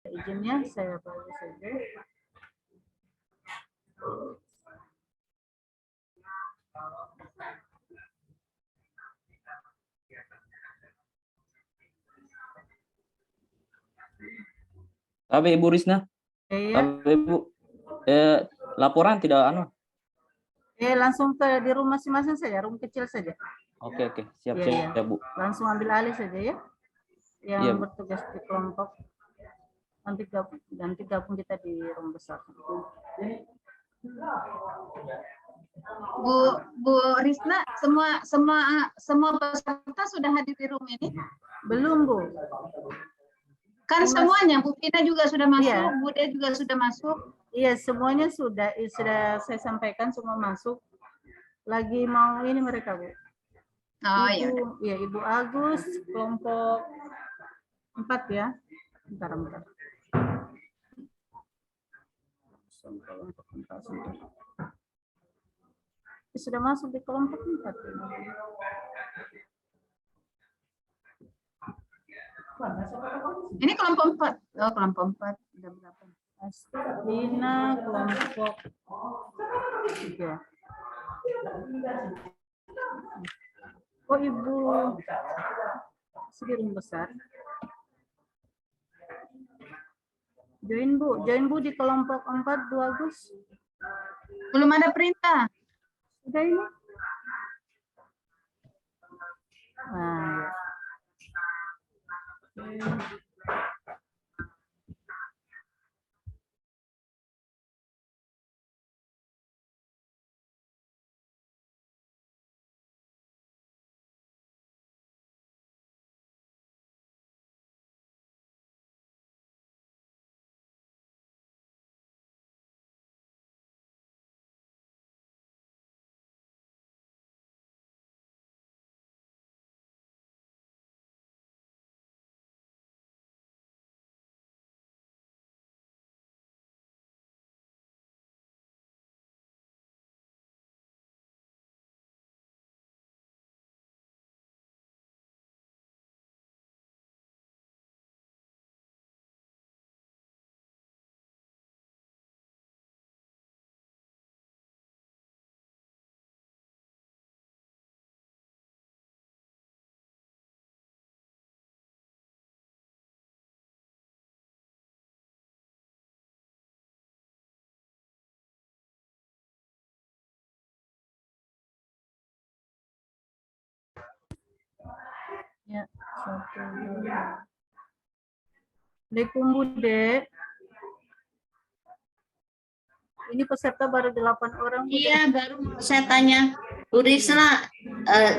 Izinnya saya bawa saja. Tapi Ibu Risna, Iya. Ibu, laporan tidak anu. Langsung ke di rumah masing-masing saja, rumah kecil saja. Oke, siap, Iya, siap, Bu. langsung ambil alih saja ya. Yang Iya, bertugas di kelompok. Nanti gabung kita di rumah besar. Bu Risna, semua peserta sudah hadir di room ini? Belum, Bu. Kan semuanya, Bu Pina juga sudah masuk, Iya. Bu Dea juga sudah masuk. Iya, semuanya sudah saya sampaikan semua masuk. Lagi mau ini mereka, Bu. Oh, Ibu, ya Ibu Agus, kelompok 4 ya. Bentar. Kelompok 4 sudah masuk di kelompok 4. Ini kelompok 4. Oh, kelompok 4. Udah berapa? Astina kelompok 3. Oh, Ibu Sidirum besar. Join Bu di kelompok 4 2 Agus. Belum ada perintah. Sudah ini. Nah, ya. Ya, 1 2. Assalamualaikum Bude. Ini peserta baru 8 orang. Bude. Iya, baru mau saya tanya Bu Risna.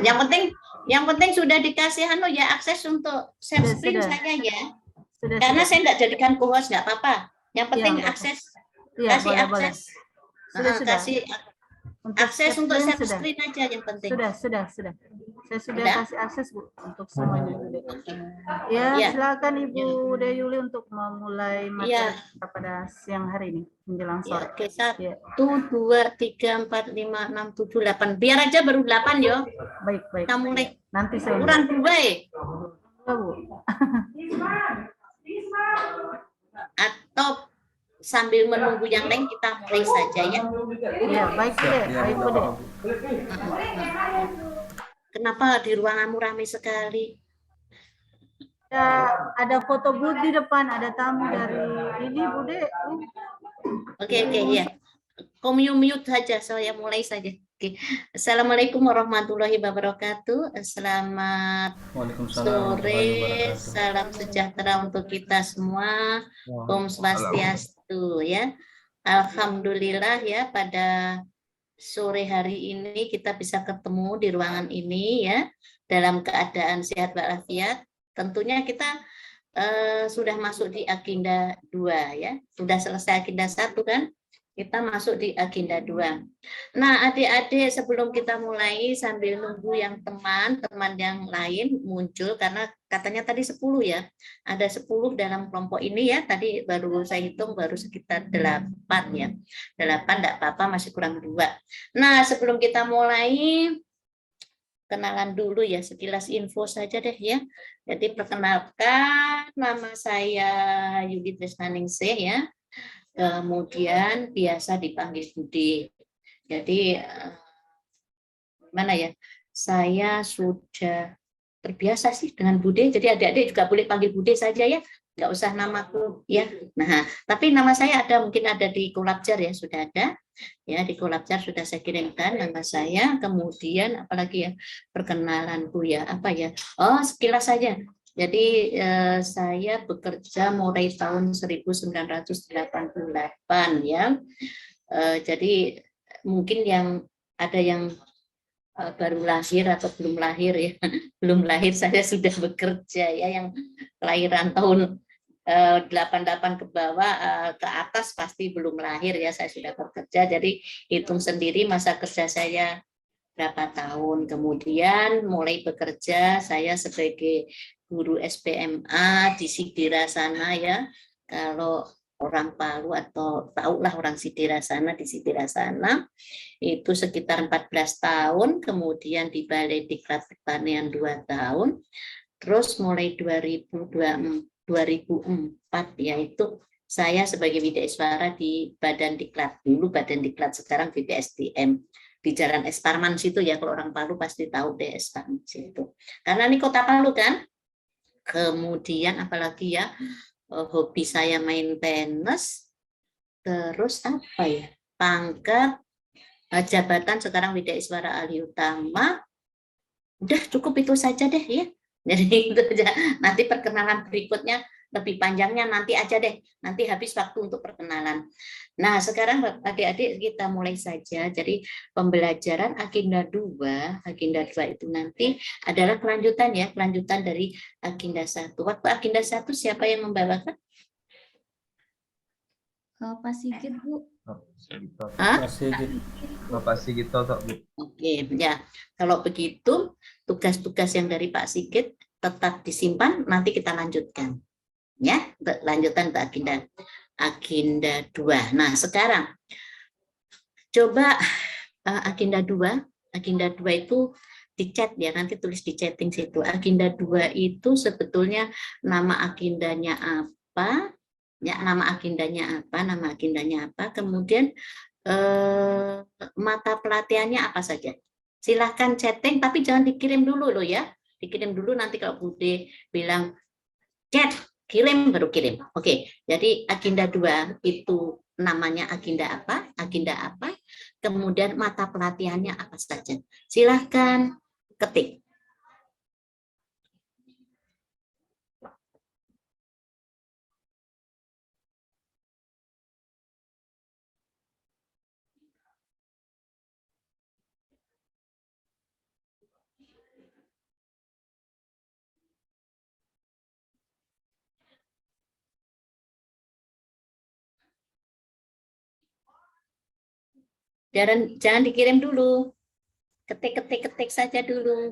Yang penting sudah dikasih ya akses untuk share screen saya ya. Karena saya nggak jadikan co-host, nggak apa-apa. Yang penting Ya, akses, ya, kasih boleh. akses, Kasih akses untuk share screen aja yang penting. Sudah. Saya sudah kasih akses Bu untuk semuanya. Ya. Silakan Ibu Deyuli untuk memulai materi pada siang hari ini menjelang sore. Oke, 1, 2, 3, 4, 5, 6, 7, 8. Biar aja baru 8 yo. Baik. Kita mulai. Nanti saya Kurang 2 ya. Bu. Atau sambil menunggu yang lain kita mulai saja ya. Iya, baik Bu. Kenapa di ruanganmu ramai sekali? Ada foto booth di depan, ada tamu dari ini Bude. Oke, ya. Mute saja, saya mulai saja. Oke. Assalamualaikum warahmatullahi wabarakatuh. Selamat sore, salam sejahtera untuk kita semua. Om Swastiastu ya. Alhamdulillah ya, pada sore hari ini kita bisa ketemu di ruangan ini ya, dalam keadaan sehat walafiat. Tentunya kita sudah masuk di agenda 2 ya. Sudah selesai agenda 1 kan? Kita masuk di agenda 2. Nah, adik-adik, sebelum kita mulai sambil nunggu yang teman-teman yang lain muncul, karena katanya tadi 10 ya. Ada 10 dalam kelompok ini ya. Tadi baru saya hitung baru sekitar 8 ya. 8 enggak apa-apa, masih kurang 2. Nah, sebelum kita mulai kenalan dulu ya, sekilas info saja deh ya. Jadi perkenalkan, nama saya Yudi Tresnaningsih ya. Kemudian biasa dipanggil Bude. Jadi mana ya? Saya sudah terbiasa sih dengan Bude. Jadi adik-adik juga boleh panggil Bude saja ya. Nggak usah namaku ya. Nah, tapi nama saya mungkin ada di Kolabjar ya, sudah ada. Ya, di Kolabjar sudah saya kirimkan nama saya. Kemudian apalagi ya perkenalanku ya, apa ya? Oh, sekilas saja. Jadi saya bekerja mulai tahun 1988 ya. Jadi mungkin ada yang baru lahir atau belum lahir ya. Belum lahir saya sudah bekerja ya, yang kelahiran tahun 88 ke bawah, ke atas pasti belum lahir ya, saya sudah bekerja. Jadi hitung sendiri masa kerja saya berapa tahun. Kemudian mulai bekerja saya sebagai guru SPMA di Sidira sana ya. Kalau orang Palu atau tahulah orang Sidira sana, di Sidira sana itu sekitar 14 tahun, kemudian di Balai Diklat Pertanian 2 tahun. Terus mulai 2004 yaitu saya sebagai Widaiswara di Badan Diklat, dulu Badan Diklat, sekarang BPSDM di Jalan Es Parman situ ya, kalau orang Palu pasti tahu deh Es Parman situ. Karena ini kota Palu kan. Kemudian apalagi ya, hobi saya main tenis, terus apa ya, pangkat, jabatan sekarang Widaiswara Ahli Utama. Udah cukup itu saja deh ya. Jadi itu aja. Nanti perkenalan berikutnya lebih panjangnya nanti aja deh. Nanti habis waktu untuk perkenalan. Nah, sekarang adik-adik kita mulai saja. Jadi pembelajaran agenda 2 itu nanti adalah kelanjutan ya, kelanjutan dari agenda 1. Waktu agenda 1 siapa yang membawakan? Pak Sigit, Bu. Bapak Sigit toh, Bu. Oke, ya. Kalau begitu, tugas-tugas yang dari Pak Sigit tetap disimpan, nanti kita lanjutkan. Ya, lanjutan ke agenda 2. Nah, sekarang coba agenda 2 itu di-chat ya, nanti tulis di chatting situ. Agenda 2 itu sebetulnya nama agendanya apa? Ya, nama agendanya apa, kemudian mata pelatihannya apa saja. Silahkan chatting, tapi jangan dikirim dulu loh ya. Dikirim dulu, nanti kalau Bude bilang chat, kirim, baru kirim. Oke, jadi agenda 2 itu namanya agenda apa, kemudian mata pelatihannya apa saja. Silahkan ketik. Jangan dikirim dulu. Ketik saja dulu.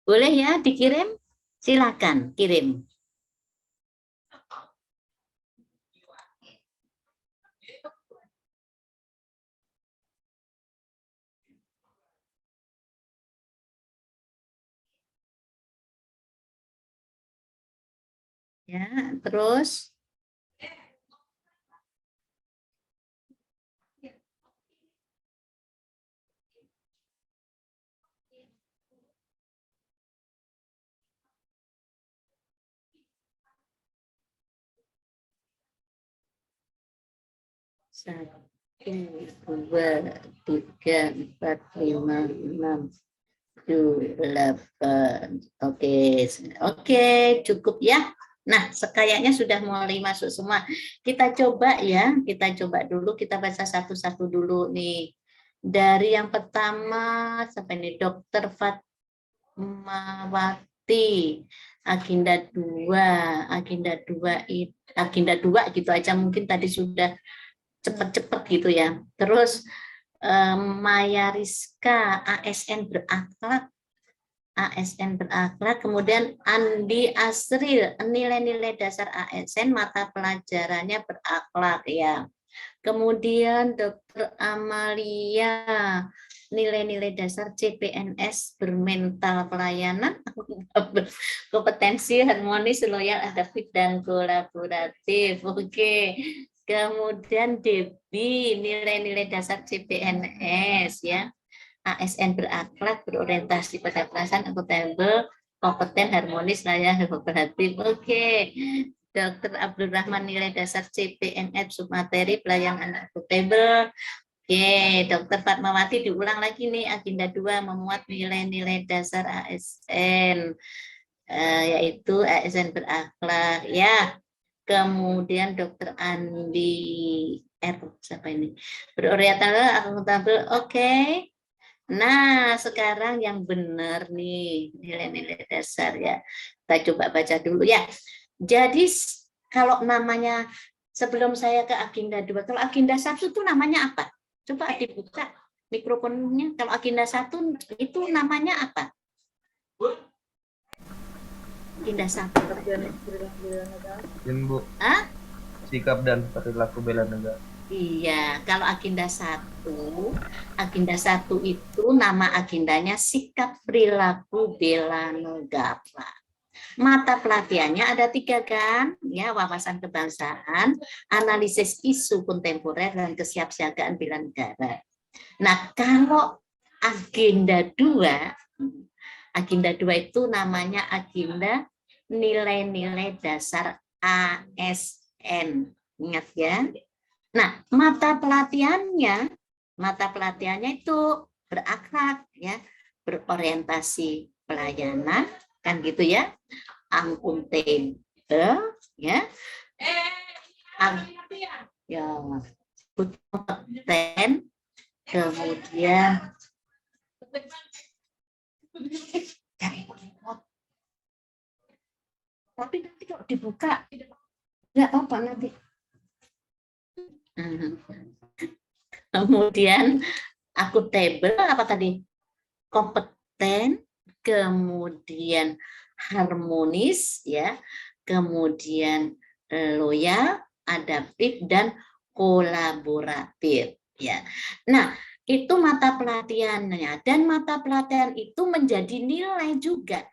Boleh ya dikirim? Silakan kirim. Ya, terus satu, dua, tiga, empat, lima, enam, tujuh, delapan. Oke, cukup ya. Nah, kayaknya sudah mulai masuk semua. Kita coba ya, kita coba dulu, kita baca satu-satu dulu nih. Dari yang pertama sampai nih Dokter Fatmawati. agenda 2, agenda 2 gitu aja mungkin tadi sudah cepet-cepet gitu ya. Terus Maya Rizka, ASN berakhlak, kemudian Andi Asril, nilai-nilai dasar ASN, mata pelajarannya berakhlak ya. Kemudian Dr. Amalia, nilai-nilai dasar CPNS bermental pelayanan, kompetensi harmonis, loyal, adaptif, dan kolaboratif. Oke. Kemudian Debbie, nilai-nilai dasar CPNS ya. ASN berakhlak, berorientasi pada perasaan, akuntabel, kompeten, harmonis, layak, kooperatif. Oke. Dr. Abdul Rahman, nilai dasar CPNF, submateri, pelayanan akuntabel. Oke, Dr. Fatmawati diulang lagi nih, agenda 2 memuat nilai-nilai dasar ASN, yaitu ASN berakhlak ya. Kemudian Dr. Andi, siapa ini? Berorientasi akuntabel, oke. Nah, sekarang yang benar nih, nilai-nilai dasar ya. Kita coba baca dulu ya. Jadi, kalau namanya, sebelum saya ke agenda 2, kalau agenda 1 itu namanya apa? Coba dibuka mikrofonnya. Kalau agenda 1 itu namanya apa? Agenda 1. Bu. Hah? Sikap dan perilaku bela negara. Iya, kalau agenda 1 itu nama agendanya sikap perilaku bela negara. Mata pelatihannya ada 3 kan, ya, wawasan kebangsaan, analisis isu kontemporer, dan kesiapsiagaan bela negara. Nah, kalau agenda 2 itu namanya agenda nilai-nilai dasar ASN. Ingat ya? Nah, mata pelatihannya itu berakhlak ya, berorientasi pelayanan kan gitu ya, akuntabel ya, ya kompeten, kemudian tapi nanti kalau dibuka nggak apa nanti. Kemudian akuntabel apa tadi? Kompeten, kemudian harmonis ya, kemudian loyal, adaptif, dan kolaboratif ya. Nah, itu mata pelatihannya, dan mata pelatihan itu menjadi nilai juga.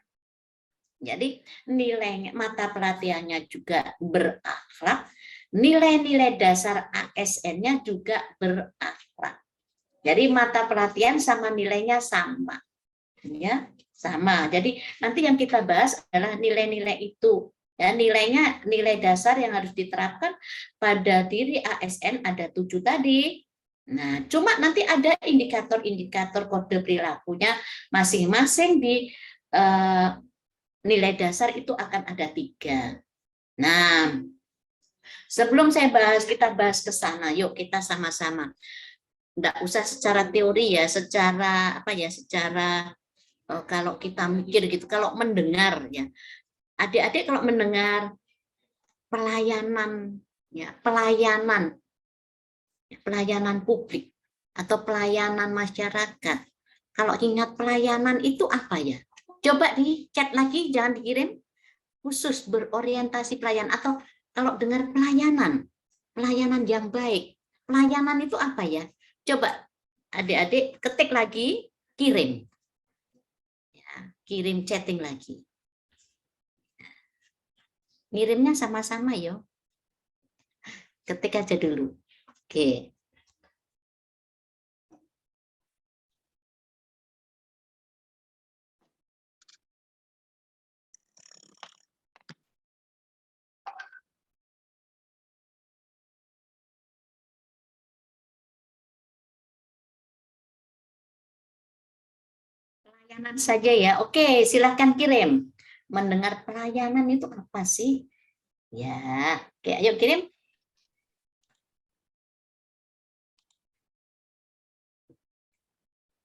Jadi nilai mata pelatihannya juga berakhlak, nilai-nilai dasar ASN-nya juga berakhlak. Jadi mata pelatihan sama nilainya sama. Ya, sama. Jadi nanti yang kita bahas adalah nilai-nilai itu. Ya, nilainya nilai dasar yang harus diterapkan pada diri ASN ada 7 tadi. Nah, cuma nanti ada indikator-indikator kode perilakunya masing-masing di nilai dasar itu akan ada 3. Nah, sebelum kita bahas ke sana, yuk kita sama-sama. Nggak usah secara teori ya, secara apa ya, secara kalau kita mikir gitu, kalau mendengar ya, adik-adik kalau mendengar pelayanan ya, pelayanan publik atau pelayanan masyarakat, kalau ingat pelayanan itu apa ya? Coba di chat lagi, jangan dikirim. Khusus berorientasi pelayanan, atau kalau dengar pelayanan yang baik, pelayanan itu apa ya? Coba adik-adik ketik lagi, kirim. Ya, kirim chatting lagi. Ngirimnya sama-sama yo. Ketik aja dulu. Oke. Pelayanan saja ya. Oke, silahkan kirim. Mendengar pelayanan itu apa sih? Ya, oke, ayo kirim.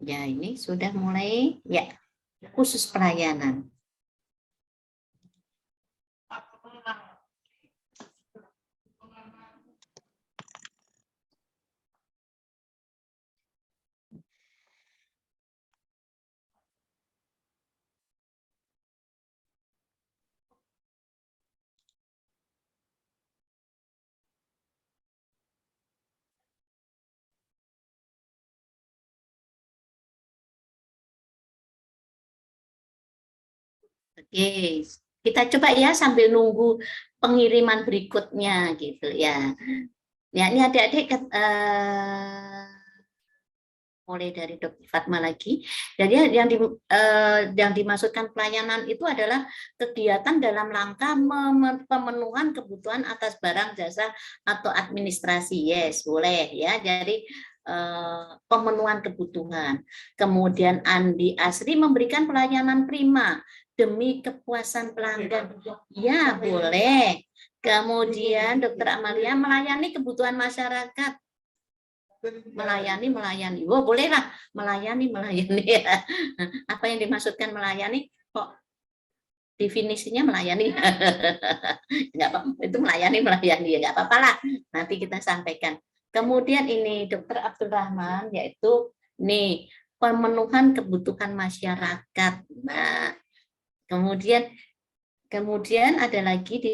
Ya, ini sudah mulai. Ya, khusus pelayanan. Oke, kita coba ya sambil nunggu pengiriman berikutnya gitu ya. Ya, ini adik-adik mulai dari Dr. Fatma lagi. Jadi yang dimaksudkan pelayanan itu adalah kegiatan dalam rangka pemenuhan kebutuhan atas barang jasa atau administrasi. Yes, boleh ya. Jadi pemenuhan kebutuhan. Kemudian Andi Asri memberikan pelayanan prima demi kepuasan pelanggan. Ya, boleh. Kemudian Dr. Amalia melayani kebutuhan masyarakat. Melayani. Oh, bolehlah melayani. Apa yang dimaksudkan melayani? Kok definisinya melayani? Enggak apa, itu melayani ya enggak apa-apa lah. Nanti kita sampaikan. Kemudian ini Dr. Abdul Rahman, yaitu nih pemenuhan kebutuhan masyarakat. Nah, kemudian ada lagi di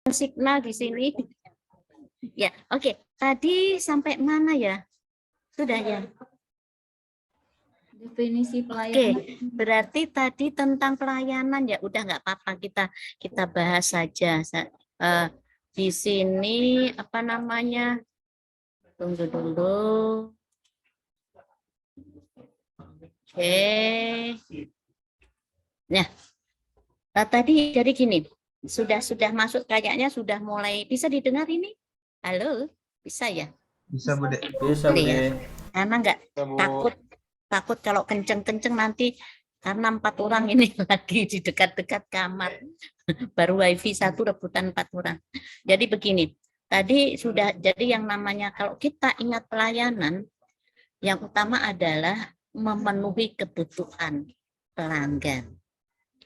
signal di sini. Ya, oke. Tadi sampai mana ya? Sudah ya. Definisi Oke, pelayanan. berarti tadi tentang pelayanan ya udah nggak apa-apa kita bahas saja. Di sini apa namanya? Tunggu dulu. Oke. Nah, tadi jadi gini, sudah masuk kayaknya sudah mulai bisa didengar ini? Halo, bisa ya? Bisa, Bude. Bisa, Boleh ya? Bude. Karena nggak takut kalau kenceng-kenceng nanti karena 4 orang ini lagi di dekat-dekat kamar. Baru wifi 1 rebutan 4 orang. Jadi begini, tadi sudah jadi yang namanya kalau kita ingat pelayanan, yang utama adalah memenuhi kebutuhan pelanggan.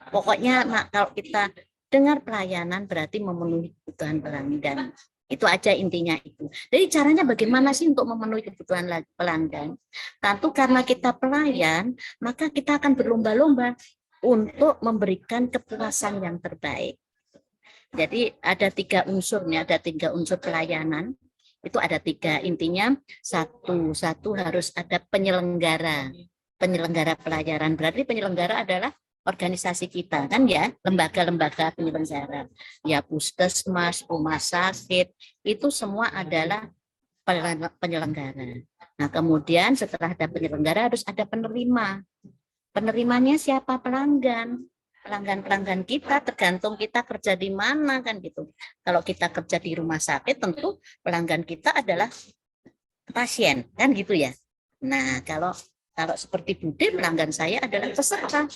Pokoknya kalau kita dengar pelayanan berarti memenuhi kebutuhan pelanggan. Itu aja intinya itu. Jadi caranya bagaimana sih untuk memenuhi kebutuhan pelanggan? Tentu karena kita pelayan, maka kita akan berlomba-lomba untuk memberikan kepuasan yang terbaik. Jadi ada 3 unsurnya, ada 3 unsur pelayanan. Itu ada 3 intinya. Satu harus ada penyelenggara pelayanan. Berarti penyelenggara adalah organisasi kita kan ya, lembaga-lembaga penyelenggara ya, puskesmas, rumah sakit, itu semua adalah penyelenggara. Nah, kemudian setelah ada penyelenggara harus ada penerimanya siapa? Pelanggan kita, tergantung kita kerja di mana kan gitu. Kalau kita kerja di rumah sakit tentu pelanggan kita adalah pasien kan gitu ya. Nah, kalau seperti Bude, pelanggan saya adalah peserta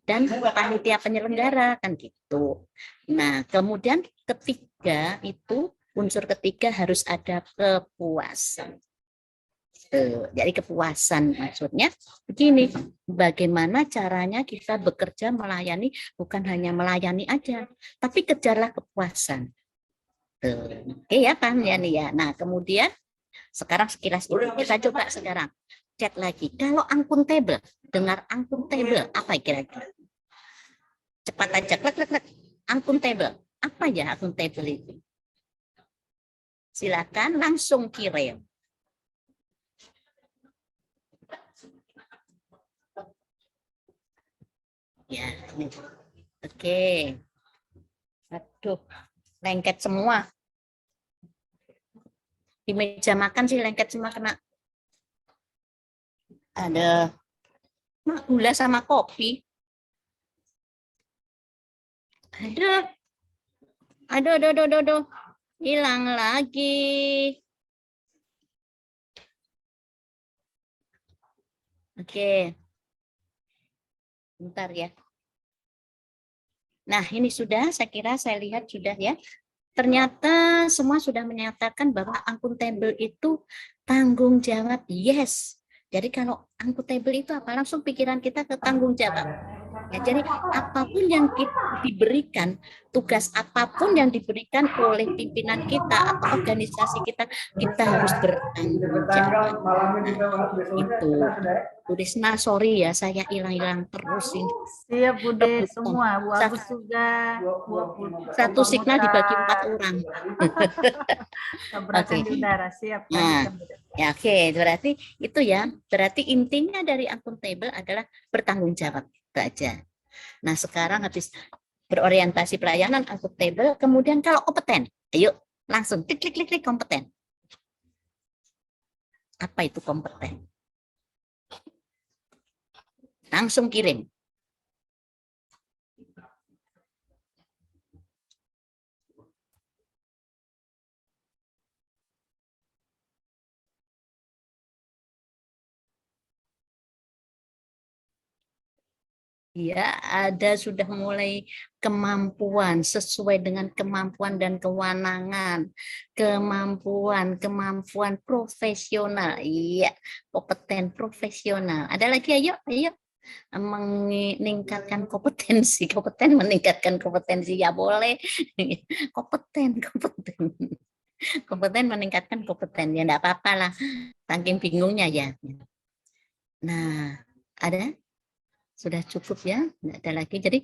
dan panitia penyelenggara kan gitu. Nah, kemudian ketiga itu unsur ketiga harus ada kepuasan. Jadi kepuasan maksudnya begini, bagaimana caranya kita bekerja melayani, bukan hanya melayani aja, tapi kejarlah kepuasan. Oke ya, paham ya nih ya. Nah kemudian sekarang sekilas itu kita coba sekarang chat lagi. Kalau akuntabel, dengar akuntabel apa kira-kira? Cepat aja, klek. Akuntabel, apa ya akuntabel itu? Silakan langsung kirim. Ya, ini. Oke. Aduh, lengket semua. Di meja makan sih lengket semua kena. Ada gula sama kopi. Aduh. Hilang lagi. Oke. Bentar ya. Nah, ini sudah, saya kira saya lihat sudah ya. Ternyata semua sudah menyatakan bahwa akuntabel itu tanggung jawab. Yes. Jadi kalau akuntabel itu apa? Langsung pikiran kita ke tanggung jawab. Ya, jadi apapun yang kita diberikan, tugas apapun yang diberikan oleh pimpinan kita atau organisasi kita harus bertanggung jawab. Itu. Bu Risna, sorry ya, saya hilang-hilang terus ini. Siap Bude, semua. Bu Agus juga. Satu signal dibagi 4 orang. Tabrakan di udara, siap. Nah, ya oke, berarti itu ya. Berarti intinya dari akuntabel adalah bertanggung jawab. Itu aja. Nah, sekarang habis berorientasi pelayanan akuntabel, kemudian kalau kompeten, ayo langsung klik kompeten. Apa itu kompeten? Langsung kirim. Ya, ada sudah mulai kemampuan sesuai dengan kemampuan dan kewenangan. Kemampuan profesional. Iya, kompeten profesional. Ada lagi, ayo. Meningkatkan kompetensi, meningkatkan kompetensi ya boleh. Kompeten meningkatkan kompeten ya enggak apa-apa lah, saking bingungnya ya. Nah, ada sudah cukup ya, enggak ada lagi. Jadi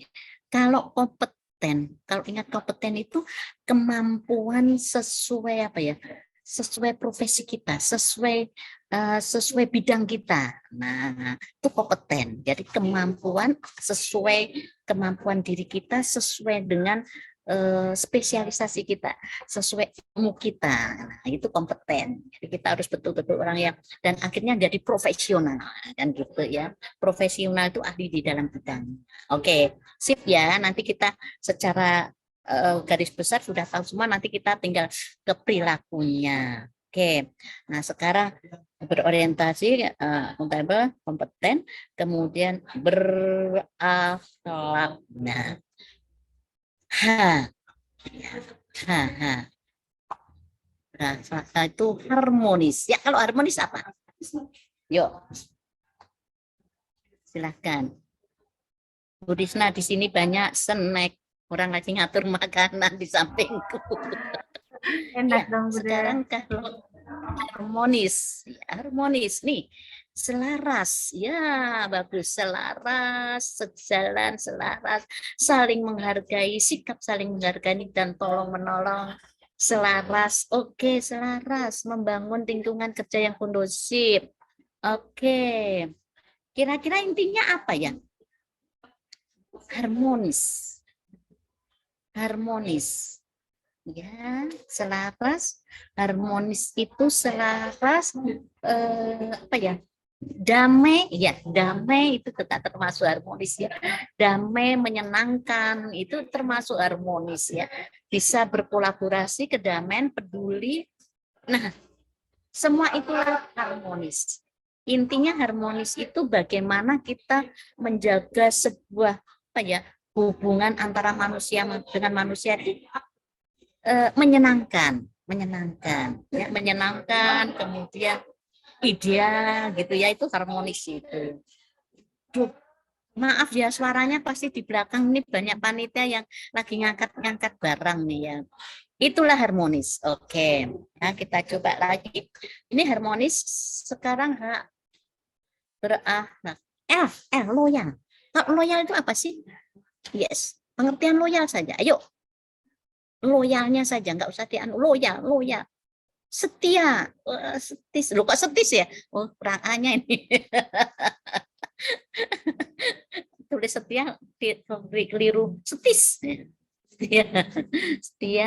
kalau kompeten, kalau ingat kompeten itu kemampuan sesuai apa ya, sesuai profesi kita, sesuai bidang kita. Nah, itu kompeten. Jadi kemampuan sesuai kemampuan diri kita, sesuai dengan spesialisasi kita, sesuai ilmu kita. Nah, itu kompeten. Jadi kita harus betul-betul orang yang dan akhirnya jadi profesional kan gitu ya. Profesional itu ahli di dalam bidang. Oke, sip ya. Nanti kita secara garis besar sudah tahu semua, nanti kita tinggal ke perilakunya. Oke, nah sekarang berorientasi akuntabel, kompeten, kemudian berakhlak. Nah, nah, itu harmonis. Ya, kalau harmonis apa? Yuk, silahkan. Bu Risna, di sini banyak snack. Orang lagi ngatur makanan di sampingku. Enak Ya, dong Bude. sekarang kalau harmonis nih, selaras, ya bagus, selaras, sejalan, selaras, saling menghargai, sikap saling menghargai dan tolong menolong, selaras, oke, selaras, membangun lingkungan kerja yang kondusif, oke, kira-kira intinya apa ya? Harmonis. Ya, selaras, harmonis itu selaras, apa ya? Damai, ya, damai itu tetap termasuk harmonis ya. Damai, menyenangkan itu termasuk harmonis ya. Bisa berkolaborasi, kedamaian, peduli. Nah, semua itulah harmonis. Intinya harmonis itu bagaimana kita menjaga sebuah apa ya, hubungan antara manusia dengan manusia itu menyenangkan menyenangkan, ya, menyenangkan, kemudian ideal gitu ya, itu harmonis itu. Duh, maaf ya, suaranya pasti di belakang nih banyak panitia yang lagi ngangkat-ngangkat barang nih ya. Itulah harmonis. Oke, nah kita coba lagi. Ini harmonis sekarang loyal. Loyal itu apa sih? Yes, pengertian loyal saja. Ayo, loyalnya saja, nggak usah loyal. Setia, setis. Loh, kok setis ya? Oh, kurang A-nya ini. Tulis setia, keliru. Setis.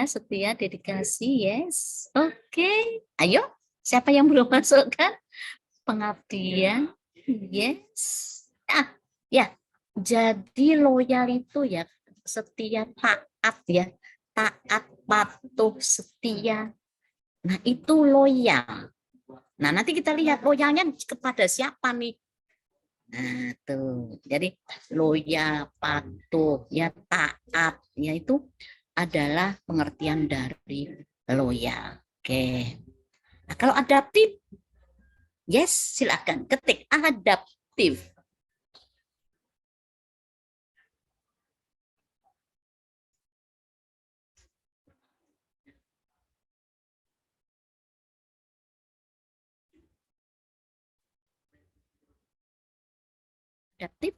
Setia, dedikasi, yes. Oke. Ayo, siapa yang belum masukkan? Pengabdian, yes. Ya. Jadi loyal itu ya setia, taat ya. Taat, patuh, setia. Nah, itu loyal. Nah, nanti kita lihat loyalnya kepada siapa nih. Nah, tuh. Jadi loyal, patuh, ya taat, yaitu adalah pengertian dari loyal. Oke. Nah, kalau adaptif, yes, silakan ketik adaptif. Adaptif.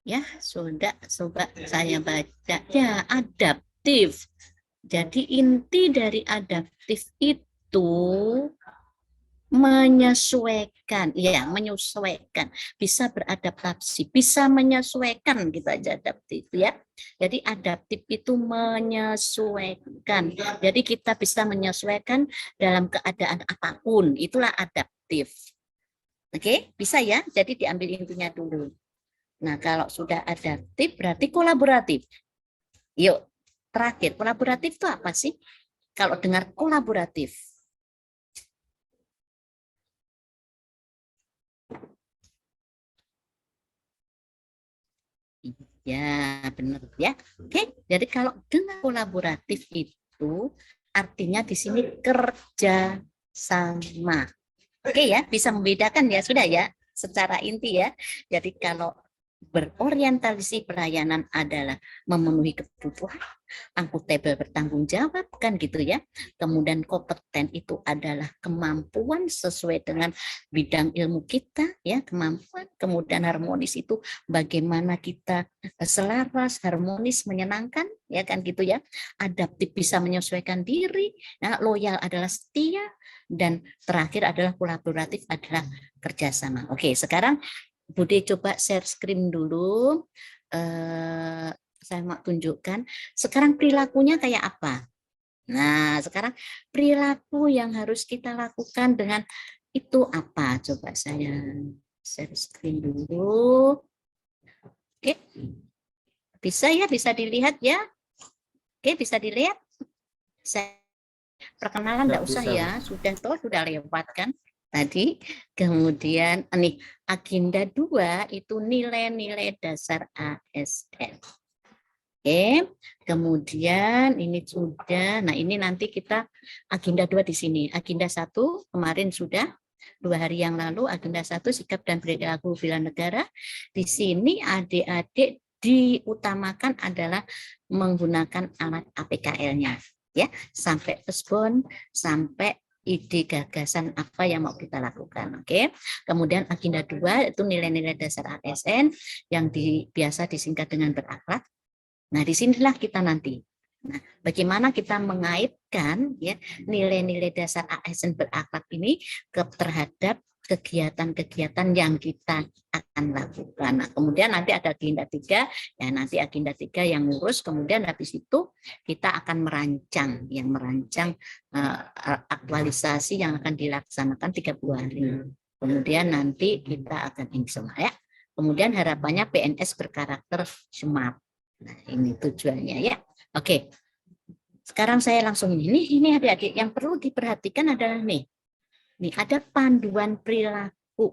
Ya, sudah coba saya baca. Ya, adaptif. Jadi inti dari adaptif itu menyesuaikan, ya, menyesuaikan, bisa beradaptasi, bisa menyesuaikan gitu aja adaptif ya. Jadi adaptif itu menyesuaikan. Jadi kita bisa menyesuaikan dalam keadaan apapun, itulah adaptif. Oke, bisa ya. Jadi diambil intinya dulu. Nah, kalau sudah adaptif berarti kolaboratif. Yuk, terakhir, kolaboratif itu apa sih? Kalau dengar kolaboratif. Ya, benar ya. Oke, jadi kalau dengan kolaboratif itu artinya di sini kerja sama. Oke ya, bisa membedakan ya, sudah ya, secara inti ya. Jadi kalau berorientasi pelayanan adalah memenuhi kebutuhan, akuntabel bertanggung jawab kan gitu ya. Kemudian kompeten itu adalah kemampuan sesuai dengan bidang ilmu kita ya, kemampuan. Kemudian harmonis itu bagaimana kita selaras, harmonis, menyenangkan ya kan gitu ya. Adaptif bisa menyesuaikan diri. Nah, loyal adalah setia, dan terakhir adalah kolaboratif adalah kerjasama. Oke, sekarang Bude coba share screen dulu. Saya mau tunjukkan. Sekarang perilakunya kayak apa? Nah, sekarang perilaku yang harus kita lakukan dengan itu apa? Coba saya share screen dulu. Oke. Bisa ya, bisa dilihat ya. Oke, bisa dilihat. Perkenalan enggak usah ya, sudah lewat kan tadi. Kemudian nih agenda 2 itu nilai-nilai dasar ASN. Oke, kemudian ini sudah. Nah, ini nanti kita agenda 2 di sini. Agenda 1 kemarin sudah 2 hari yang lalu, agenda 1 sikap dan perilaku bela negara. Di sini adik-adik diutamakan adalah menggunakan alat APKL-nya ya, sampai respon, sampai ide gagasan apa yang mau kita lakukan. Oke. Kemudian agenda 2 itu nilai-nilai dasar ASN yang biasa disingkat dengan berakhlak. Nah, disinilah kita nanti. Nah, bagaimana kita mengaitkan ya nilai-nilai dasar ASN berakhlak ini terhadap kegiatan-kegiatan yang kita akan lakukan. Nah, kemudian nanti ada agenda 3, ya nanti agenda 3 yang ngurus, kemudian habis itu kita akan merancang aktualisasi yang akan dilaksanakan 30 hari. Kemudian nanti kita akan semua ya. Kemudian harapannya PNS berkarakter smart. Nah, ini tujuannya ya. Oke. Sekarang saya langsung ini adik-adik yang perlu diperhatikan adalah nih ada panduan perilaku.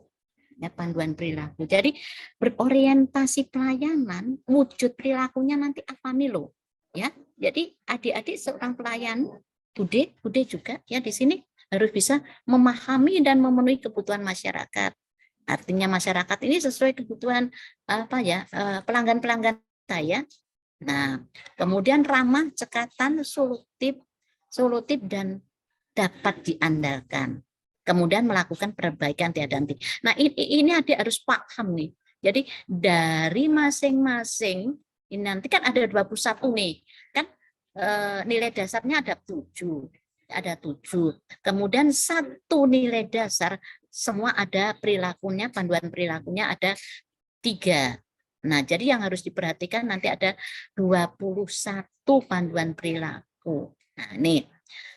Ya, panduan perilaku. Jadi berorientasi pelayanan, wujud perilakunya nanti apa nih loh? Ya. Jadi adik-adik seorang pelayan Bude juga ya di sini harus bisa memahami dan memenuhi kebutuhan masyarakat. Artinya masyarakat ini sesuai kebutuhan pelanggan-pelanggan saya. Nah, kemudian ramah, cekatan, solutif dan dapat diandalkan. Kemudian melakukan perbaikan tiada henti. Nah, ini adik harus paham nih. Jadi dari masing-masing ini nanti kan ada 21 nih. Kan nilai dasarnya ada 7. Ada 7. Kemudian satu nilai dasar semua ada perilakunya, panduan perilakunya ada 3. Nah, jadi yang harus diperhatikan nanti ada 21 panduan perilaku. Nah, nih.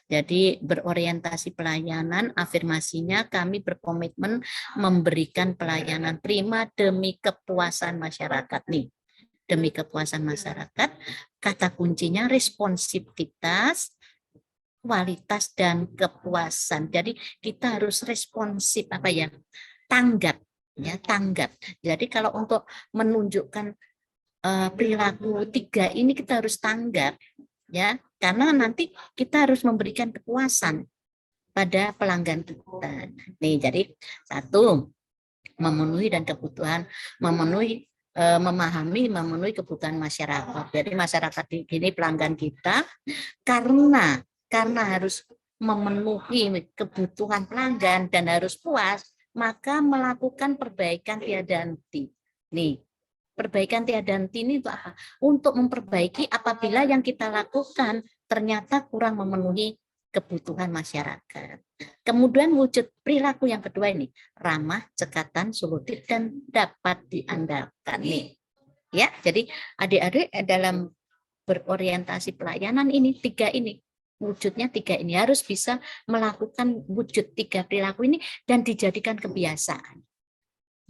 Jadi berorientasi pelayanan, afirmasinya kami berkomitmen memberikan pelayanan prima demi kepuasan masyarakat nih. Demi kepuasan masyarakat, kata kuncinya responsivitas, kualitas dan kepuasan. Jadi kita harus responsif tanggap ya, tanggap. Jadi kalau untuk menunjukkan perilaku 3 ini kita harus tanggap ya, karena nanti kita harus memberikan kepuasan pada pelanggan kita. Nih, jadi 1 memenuhi dan kebutuhan, memahami, memenuhi kebutuhan masyarakat. Jadi masyarakat ini pelanggan kita karena harus memenuhi kebutuhan pelanggan dan harus puas, maka melakukan perbaikan tiada henti. Nih, perbaikan tiada henti ini untuk apa? Untuk memperbaiki apabila yang kita lakukan ternyata kurang memenuhi kebutuhan masyarakat. Kemudian wujud perilaku yang kedua ini, ramah, cekatan, solutif, dan dapat diandalkan. Nih. Ya, jadi adik-adik dalam berorientasi pelayanan ini 3 ini. Wujudnya 3 ini harus bisa melakukan wujud 3 perilaku ini dan dijadikan kebiasaan.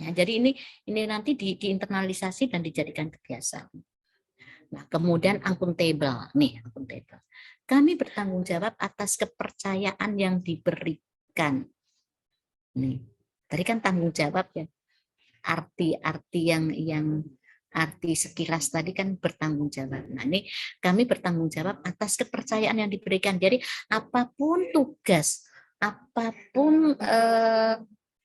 Ya, jadi ini nanti diinternalisasi dan dijadikan kebiasaan. Nah, kemudian akuntabel. Nih, akuntabel. Kami bertanggung jawab atas kepercayaan yang diberikan. Nih, tadi kan tanggung jawab ya. Arti yang arti sekilas tadi kan bertanggung jawab. Nah, ini kami bertanggung jawab atas kepercayaan yang diberikan. Jadi apapun tugas, apapun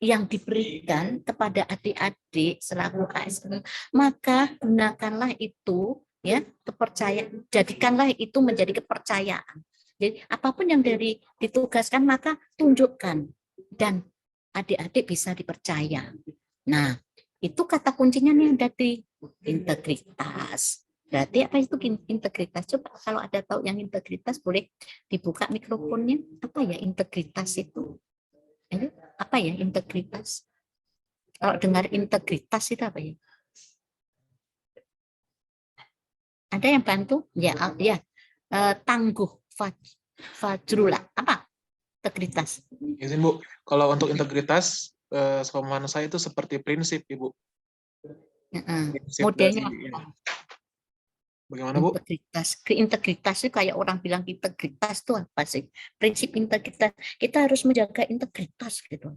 yang diberikan kepada adik-adik selaku ASN, maka gunakanlah itu ya, kepercayaan, jadikanlah itu menjadi kepercayaan. Jadi apapun yang ditugaskan maka tunjukkan dan adik-adik bisa dipercaya. Nah, itu kata kuncinya nih ada di integritas. Berarti apa itu integritas? Coba kalau ada tahu yang integritas boleh dibuka mikrofonnya. Apa ya integritas itu? Ini apa ya integritas? Kalau dengar integritas itu apa ya? Ada yang bantu? Ya, tangguh, fajrula. Apa? Integritas. Izin Bu, kalau untuk integritas, sepemahaman saya itu seperti prinsip, Ibu. Prinsip Modelnya dari, ya. Bagaimana Bu? Integritas itu kayak orang bilang integritas itu apa sih? Prinsip integritas. Kita harus menjaga integritas gitu.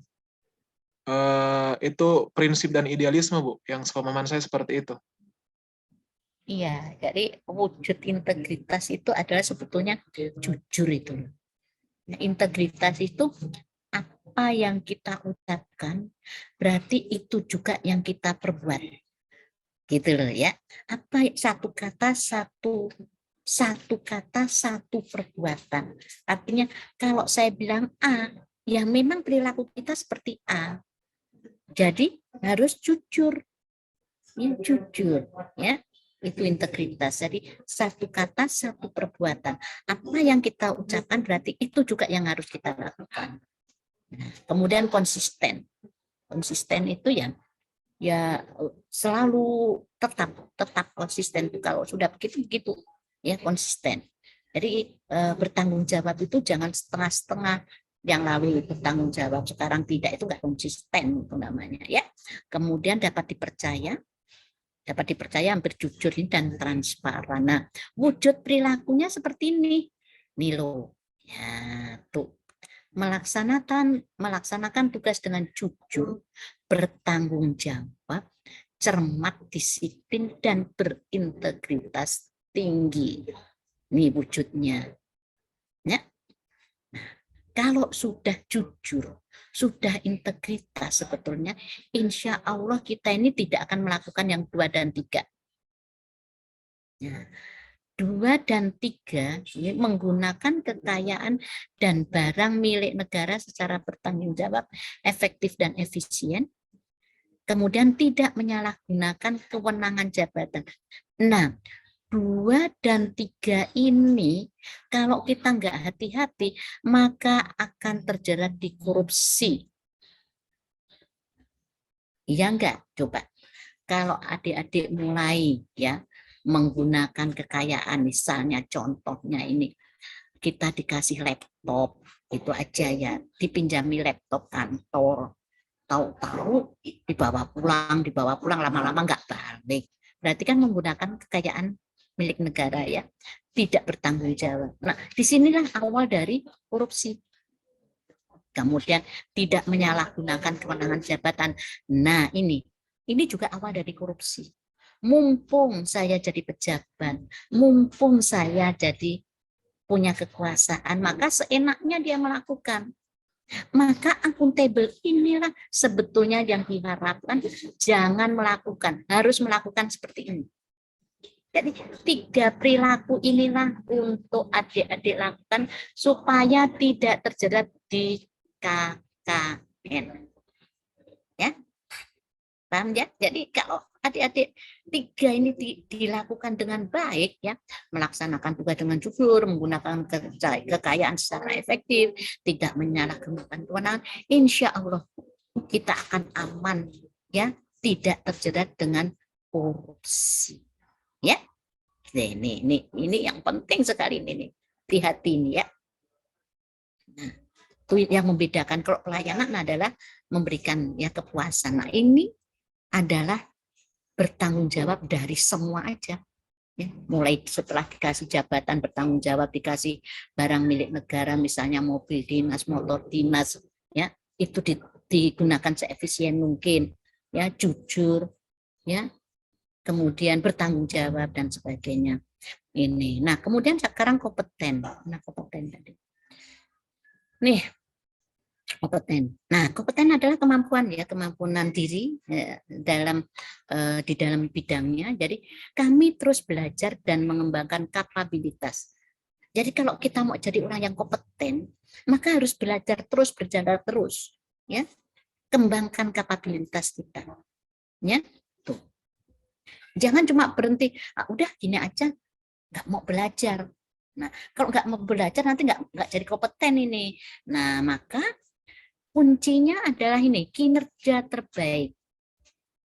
Itu prinsip dan idealisme Bu, yang sepemahaman saya seperti itu. Iya, jadi wujud integritas itu adalah sebetulnya jujur itu. Nah, integritas itu apa yang kita ucapkan, berarti itu juga yang kita perbuat. Gitu loh ya. Apa satu kata, satu perbuatan. Artinya kalau saya bilang A, ya memang perilaku kita seperti A. Jadi harus jujur. Ya, jujur ya. Itu integritas. Jadi satu kata, satu perbuatan. Apa yang kita ucapkan berarti itu juga yang harus kita lakukan. Nah, kemudian konsisten. Konsisten itu ya selalu tetap konsisten. Kalau sudah begitu ya konsisten. Jadi bertanggung jawab itu jangan setengah-setengah. Yang lalu bertanggung jawab sekarang tidak, itu nggak konsisten itu namanya ya. Kemudian dapat dipercaya, hampir jujur dan transparan. Nah, wujud perilakunya seperti ini. Nih loh. Ya, tuh. Melaksanakan tugas dengan jujur, bertanggung jawab, cermat, disiplin, dan berintegritas tinggi. Nih wujudnya. Ya. Kalau sudah jujur, sudah integritas sebetulnya, insya Allah kita ini tidak akan melakukan yang 2 dan 3. Ya. 2 dan 3 ini menggunakan kekayaan dan barang milik negara secara bertanggung jawab, efektif dan efisien, kemudian tidak menyalahgunakan kewenangan jabatan. Nah, 2 dan 3 ini kalau kita nggak hati-hati maka akan terjerat di korupsi. Iya enggak? Coba. Kalau adik-adik mulai ya menggunakan kekayaan, misalnya contohnya ini kita dikasih laptop, itu aja ya, dipinjami laptop kantor, tahu-tahu dibawa pulang lama-lama nggak balik. Berarti kan menggunakan kekayaan milik negara ya, tidak bertanggung jawab. Nah, disinilah awal dari korupsi. Kemudian tidak menyalahgunakan kewenangan jabatan. Nah, ini juga awal dari korupsi. Mumpung saya jadi pejabat, mumpung saya jadi punya kekuasaan, maka seenaknya dia melakukan. Maka akuntabel inilah sebetulnya yang diharapkan, jangan melakukan, harus melakukan seperti ini. Jadi 3 perilaku inilah untuk adik-adik lakukan supaya tidak terjerat di KKN. Ya, paham ya? Jadi kalau adik-adik 3 ini dilakukan dengan baik, ya, melaksanakan tugas dengan jujur, menggunakan kekayaan secara efektif, tidak menyalahgunakan kewenangan, insya Allah kita akan aman, ya, tidak terjerat dengan korupsi. Ya, ini yang penting sekali ini, hati-hati ini ya. Nah, itu yang membedakan. Kalau pelayanan adalah memberikan ya kepuasan. Nah, ini adalah bertanggung jawab dari semua aja. Ya, mulai setelah dikasih jabatan bertanggung jawab, dikasih barang milik negara, misalnya mobil dinas, motor dinas, ya itu digunakan seefisien mungkin, ya jujur, ya. Kemudian bertanggung jawab dan sebagainya. Ini. Nah, kemudian sekarang kompeten. Nah, kompeten tadi. Nih, kompeten. Nah, kompeten adalah kemampuan ya, kemampuan diri ya, di dalam bidangnya. Jadi, kami terus belajar dan mengembangkan kapabilitas. Jadi, kalau kita mau jadi orang yang kompeten, maka harus belajar terus, berjalan terus, ya. Kembangkan kapabilitas kita. Ya. Tuh. Jangan cuma berhenti, udah gini aja, nggak mau belajar. Nah, kalau nggak mau belajar nanti nggak jadi kompeten ini. Nah, maka kuncinya adalah ini, kinerja terbaik.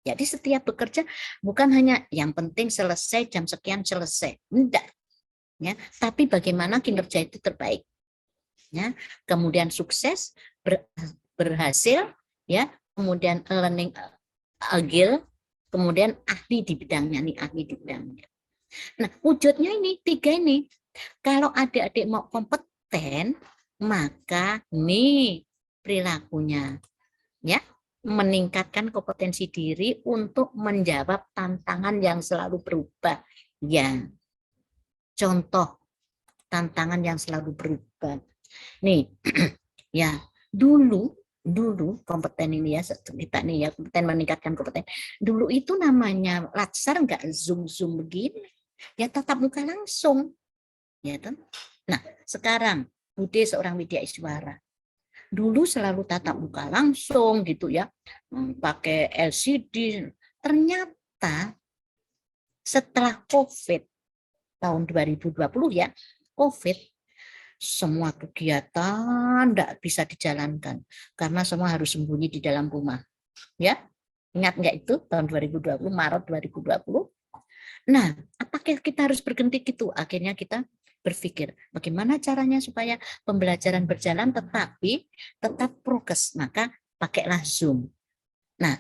Jadi setiap bekerja bukan hanya yang penting selesai jam sekian selesai, enggak. Ya, tapi bagaimana kinerja itu terbaik. Ya, kemudian sukses, berhasil, ya, kemudian learning agile, kemudian ahli di bidangnya nih, ahli di bidangnya. Nah, wujudnya ini 3 ini. Kalau adik-adik mau kompeten, maka nih perilakunya, ya, meningkatkan kompetensi diri untuk menjawab tantangan yang selalu berubah. Ya, contoh tantangan yang selalu berubah. Nih, ya, dulu kompeten ini ya, kita nih ya, kompeten meningkatkan kompeten. Dulu itu namanya latsar nggak zoom begini, ya tatap muka langsung, ya kan? Nah, sekarang Bude seorang widya iswara, dulu selalu tatap muka langsung gitu ya, pakai LCD. Ternyata setelah COVID tahun 2020 ya, COVID, semua kegiatan tidak bisa dijalankan karena semua harus sembunyi di dalam rumah. Ya, ingat nggak itu tahun 2020, Maret 2020? Nah, apakah kita harus berhenti gitu? Akhirnya kita berpikir bagaimana caranya supaya pembelajaran berjalan tetapi tetap prokes, maka pakailah Zoom. Nah,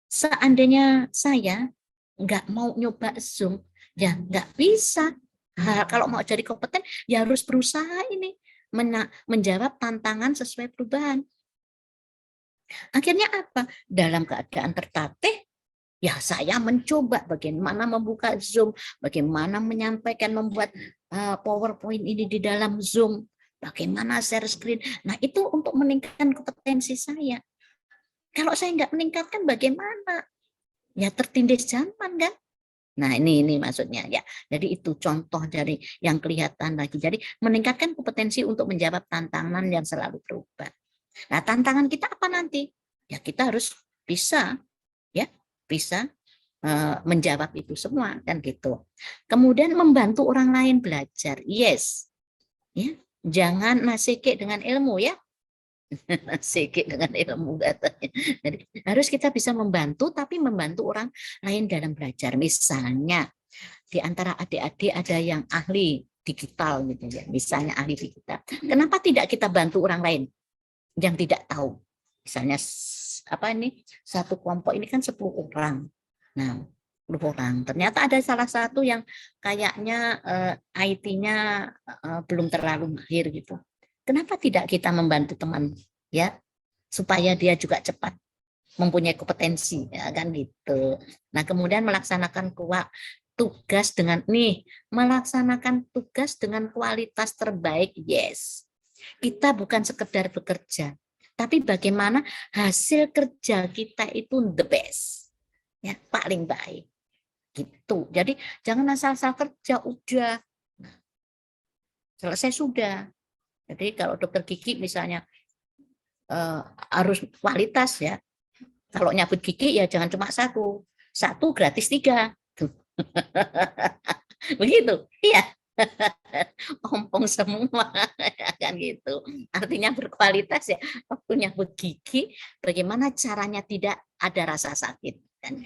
seandainya saya nggak mau nyoba Zoom, ya nggak bisa. Kalau mau jadi kompeten, ya harus berusaha ini menjawab tantangan sesuai perubahan. Akhirnya apa? Dalam keadaan tertatih, ya saya mencoba bagaimana membuka Zoom, bagaimana menyampaikan, membuat PowerPoint ini di dalam Zoom. bagaimana share screen. Nah, itu untuk meningkatkan kompetensi saya. Kalau saya nggak meningkatkan bagaimana? Ya tertindih zaman kan? Nah, ini maksudnya ya. Jadi itu contoh dari yang kelihatan lagi. Jadi meningkatkan kompetensi untuk menjawab tantangan yang selalu berubah. Nah, tantangan kita apa nanti? Ya kita harus bisa menjawab itu semua kan gitu. Kemudian membantu orang lain belajar. Yes. Ya, jangan nasike dengan ilmu ya. Nasike dengan ilmu katanya. Jadi harus kita bisa membantu, tapi membantu orang lain dalam belajar. Misalnya di antara adik-adik ada yang ahli digital gitu ya. Misalnya ahli digital. Kenapa tidak kita bantu orang lain yang tidak tahu? Misalnya satu kelompok ini kan 10 orang. Nah, 10 orang. Ternyata ada salah satu yang kayaknya IT-nya belum terlalu mahir gitu. Kenapa tidak kita membantu teman ya supaya dia juga cepat mempunyai kompetensi ya kan gitu. Nah, kemudian melaksanakan tugas melaksanakan tugas dengan kualitas terbaik. Yes. Kita bukan sekedar bekerja, tapi bagaimana hasil kerja kita itu the best. Ya, paling baik gitu. Jadi jangan asal-asal kerja udah selesai sudah. Jadi kalau dokter gigi misalnya harus kualitas ya. Kalau nyabut gigi ya jangan cuma satu gratis 3. Begitu, iya. Ompong semua kan gitu. Artinya berkualitas ya. Waktu nyabut gigi, bagaimana caranya tidak ada rasa sakit. Dan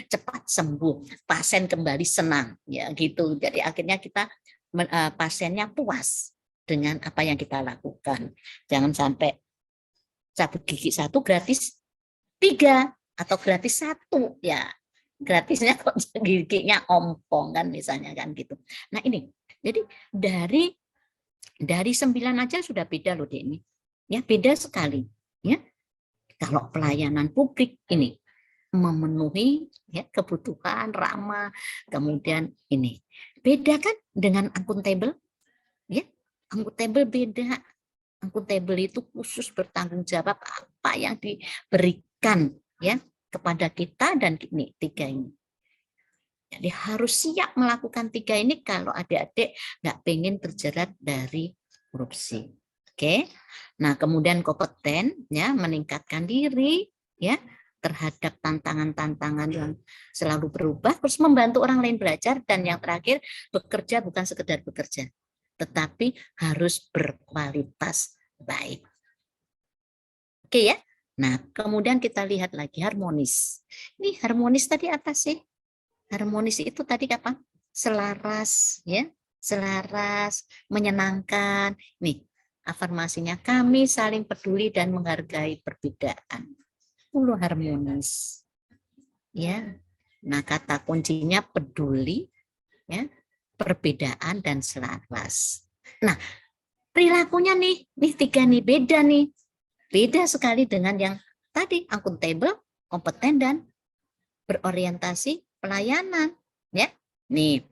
cepat sembuh, pasien kembali senang ya gitu. Jadi akhirnya kita pasiennya puas dengan apa yang kita lakukan. Jangan sampai cabut gigi 1 gratis 3 atau gratis 1 ya. Gratisnya kok giginya ompong kan misalnya kan gitu. Nah ini jadi dari 9 aja sudah beda loh deh ini. Ya beda sekali ya. Kalau pelayanan publik ini memenuhi ya kebutuhan ramah, kemudian ini beda kan dengan akuntabel ya. Akuntabel beda. Akuntabel itu khusus bertanggung jawab apa yang diberikan ya kepada kita dan ini 3 ini. Jadi harus siap melakukan 3 ini kalau adik-adik nggak pengen terjerat dari korupsi. Oke. Nah, kemudian kompeten ya meningkatkan diri ya terhadap tantangan-tantangan yang selalu berubah, terus membantu orang lain belajar, dan yang terakhir bekerja bukan sekedar bekerja, tetapi harus berkualitas baik. Oke ya. Nah, kemudian kita lihat lagi harmonis. Ini harmonis tadi apa sih? Harmonis itu tadi apa? Selaras ya, selaras, menyenangkan. Nih, afirmasinya kami saling peduli dan menghargai perbedaan. Harmonis ya. Nah, kata kuncinya peduli ya, perbedaan dan selaras. Nah, perilakunya nih 3 nih beda nih. Beda sekali dengan yang tadi akuntabel, kompeten dan berorientasi pelayanan ya. Nih,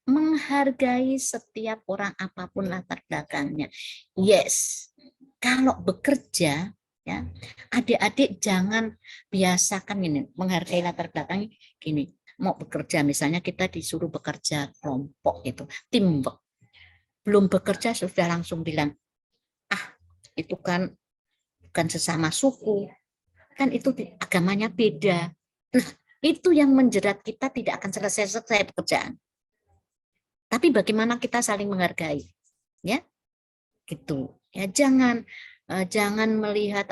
menghargai setiap orang apapun latar belakangnya. Yes. Kalau bekerja ya, adik-adik jangan biasakan ini menghargai latar belakang gini. Mau bekerja misalnya kita disuruh bekerja kelompok itu teamwork, belum bekerja sudah langsung bilang itu kan bukan sesama suku, kan itu agamanya beda. Nah, itu yang menjerat kita, tidak akan selesai pekerjaan. Tapi bagaimana kita saling menghargai ya gitu ya. Jangan melihat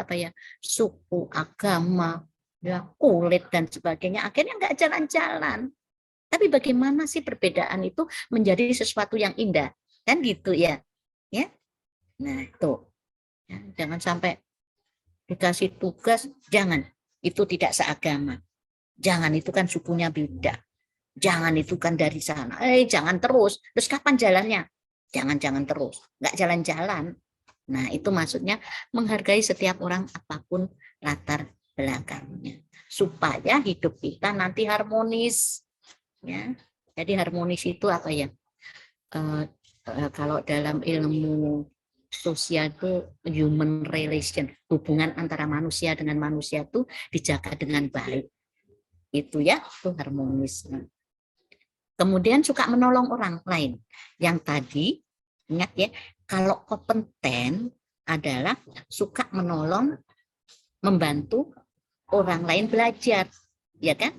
suku, agama, ya, kulit dan sebagainya. Akhirnya nggak jalan-jalan. Tapi bagaimana sih perbedaan itu menjadi sesuatu yang indah, kan gitu ya? Ya, nah itu. Ya, jangan sampai dikasih tugas, jangan. Itu tidak seagama. Jangan, itu kan sukunya beda. Jangan, itu kan dari sana. Jangan terus. Terus kapan jalannya? Jangan terus. Nggak jalan-jalan. Nah, itu maksudnya menghargai setiap orang apapun latar belakangnya. Supaya hidup kita nanti harmonis. Ya. Jadi harmonis itu apa ya? Kalau dalam ilmu sosial itu human relation, hubungan antara manusia dengan manusia itu dijaga dengan baik. Itu ya, itu harmonis. Kemudian suka menolong orang lain. Yang tadi, ingat ya, kalau kompeten adalah suka menolong, membantu orang lain belajar, ya kan?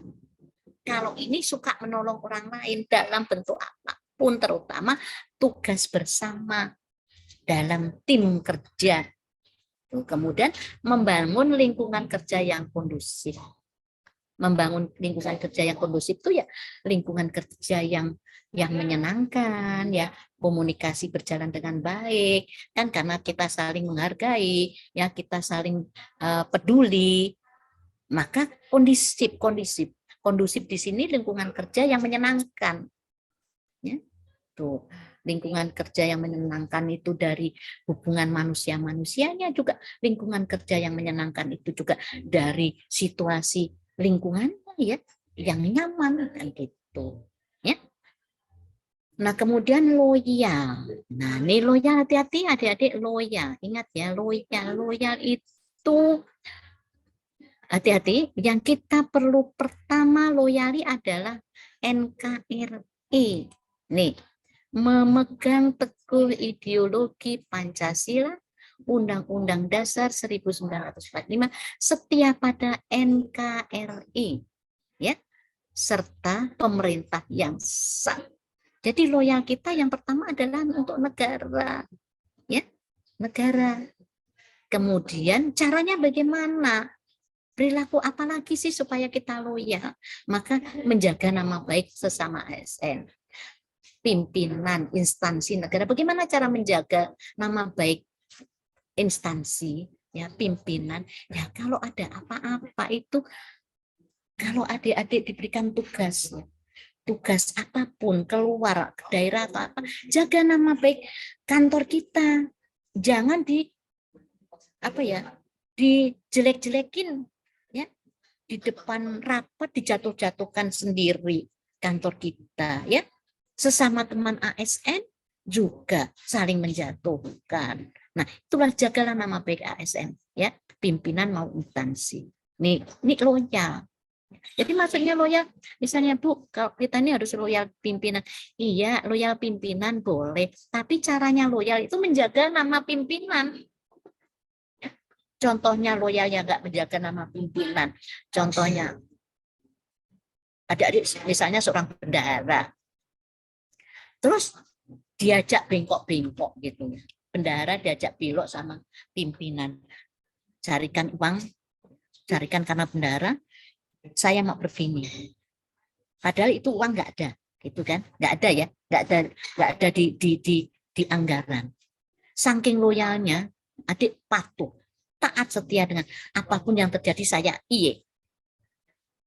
Kalau ini suka menolong orang lain dalam bentuk apapun, terutama tugas bersama dalam tim kerja. Kemudian membangun lingkungan kerja yang kondusif. Membangun lingkungan kerja yang kondusif itu ya lingkungan kerja yang menyenangkan, ya, komunikasi berjalan dengan baik, kan, karena kita saling menghargai, ya, kita saling peduli, maka kondusif di sini lingkungan kerja yang menyenangkan, ya. Tuh, lingkungan kerja yang menyenangkan itu dari hubungan manusia-manusianya, juga lingkungan kerja yang menyenangkan itu juga dari situasi lingkungannya, ya, yang nyaman, kan gitu, ya. Nah, kemudian loyal. Nah, ini loyal, hati-hati adik-adik, loyal. Ingat ya, loyal itu hati-hati, yang kita perlu pertama loyali adalah NKRI. Nih, memegang teguh ideologi Pancasila, Undang-Undang Dasar 1945, setia pada NKRI, ya, serta pemerintah yang sah. Jadi loyal kita yang pertama adalah untuk negara, ya, negara. Kemudian caranya bagaimana? Perilaku apa lagi sih supaya kita loyal? Maka menjaga nama baik sesama ASN. Pimpinan instansi negara, bagaimana cara menjaga nama baik instansi, ya, pimpinan? Ya, kalau ada apa-apa itu, kalau adik-adik diberikan tugas apapun, keluar ke daerah atau apa, jaga nama baik kantor kita. Jangan dijelek-jelekin, ya, di depan rapat dijatuh-jatuhkan sendiri kantor kita, ya. Sesama teman ASN juga saling menjatuhkan. Nah, itulah jagalah nama baik ASN, ya, pimpinan mau instansi. Ini loyal. Jadi maksudnya loyal, misalnya Bu, kalau kita ini harus loyal pimpinan. Iya, loyal pimpinan boleh, tapi caranya loyal itu menjaga nama pimpinan. Contohnya loyalnya nggak menjaga nama pimpinan. Contohnya, adik-adik misalnya seorang bendahara, terus diajak bengkok-bengkok gitu. Bendahara diajak belok sama pimpinan. Carikan uang, carikan karena bendahara, saya mau bervini. Padahal itu uang nggak ada, gitu kan? Nggak ada ya, nggak ada di anggaran. Saking loyalnya, adik patuh, taat setia dengan apapun yang terjadi, saya iye.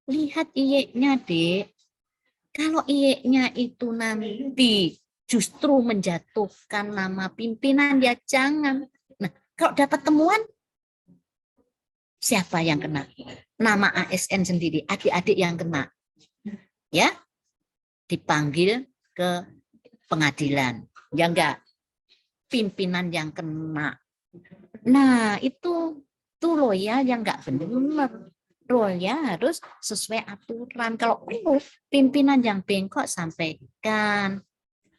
Lihat iye-nya, Dek. Kalau iye-nya itu nanti justru menjatuhkan nama pimpinan, ya jangan. Nah, kalau dapat temuan, siapa yang kena? Nama ASN sendiri, adik-adik yang kena. Ya, dipanggil ke pengadilan. Ya enggak, pimpinan yang kena. Nah, itu loyal yang enggak benar. Loyal harus sesuai aturan. Kalau perlu pimpinan yang bengkok, sampaikan,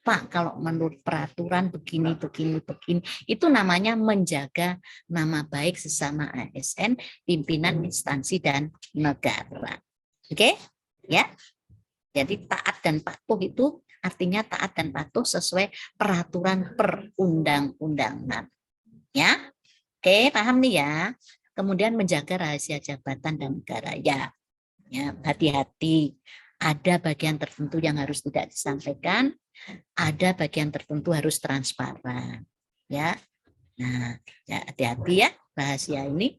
Pak, kalau menurut peraturan begini. Itu namanya menjaga nama baik sesama ASN, pimpinan instansi dan negara. Oke? Ya. Jadi taat dan patuh itu artinya taat dan patuh sesuai peraturan perundang-undangan. Ya. Oke, paham nih ya? Kemudian menjaga rahasia jabatan dan negara. Ya, hati-hati. Ada bagian tertentu yang harus tidak disampaikan, ada bagian tertentu harus transparan. Ya, nah, ya, hati-hati ya rahasia ini.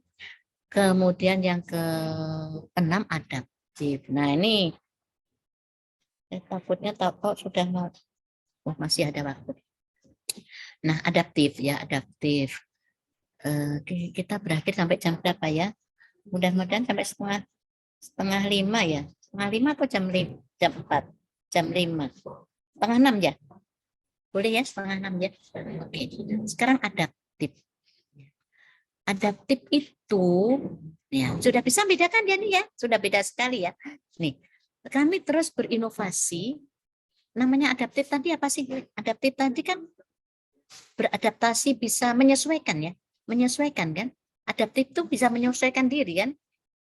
Kemudian yang ke-6 adaptif. Nah ini, takutnya sudah mau, masih ada waktu. Nah adaptif ya, adaptif. Kita berakhir sampai jam berapa ya? Mudah-mudahan sampai setengah 5 ya. Setengah 5 atau jam 4? Jam 5. Setengah 6 ya? Boleh ya 5:30 ya. Oke. Sekarang adaptif. Adaptif itu ya sudah bisa bedakan ya nih ya, sudah beda sekali ya. Nih, kami terus berinovasi. Namanya adaptif tadi apa sih? Adaptif tadi kan beradaptasi, bisa menyesuaikan ya, menyesuaikan kan? Adaptif itu bisa menyesuaikan diri kan?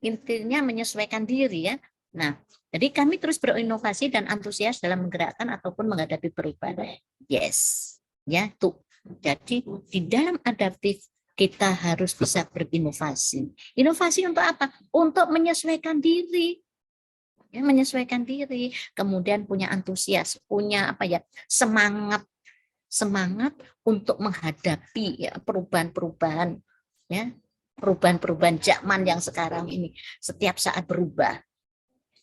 Intinya menyesuaikan diri ya. Nah, jadi kami terus berinovasi dan antusias dalam menggerakkan ataupun menghadapi perubahan. Yes, ya tuh. Jadi di dalam adaptif kita harus bisa berinovasi. Inovasi untuk apa? Untuk menyesuaikan diri. Ya, menyesuaikan diri, kemudian punya antusias, punya apa ya, semangat untuk menghadapi ya perubahan-perubahan ya, perubahan-perubahan zaman yang sekarang ini setiap saat berubah.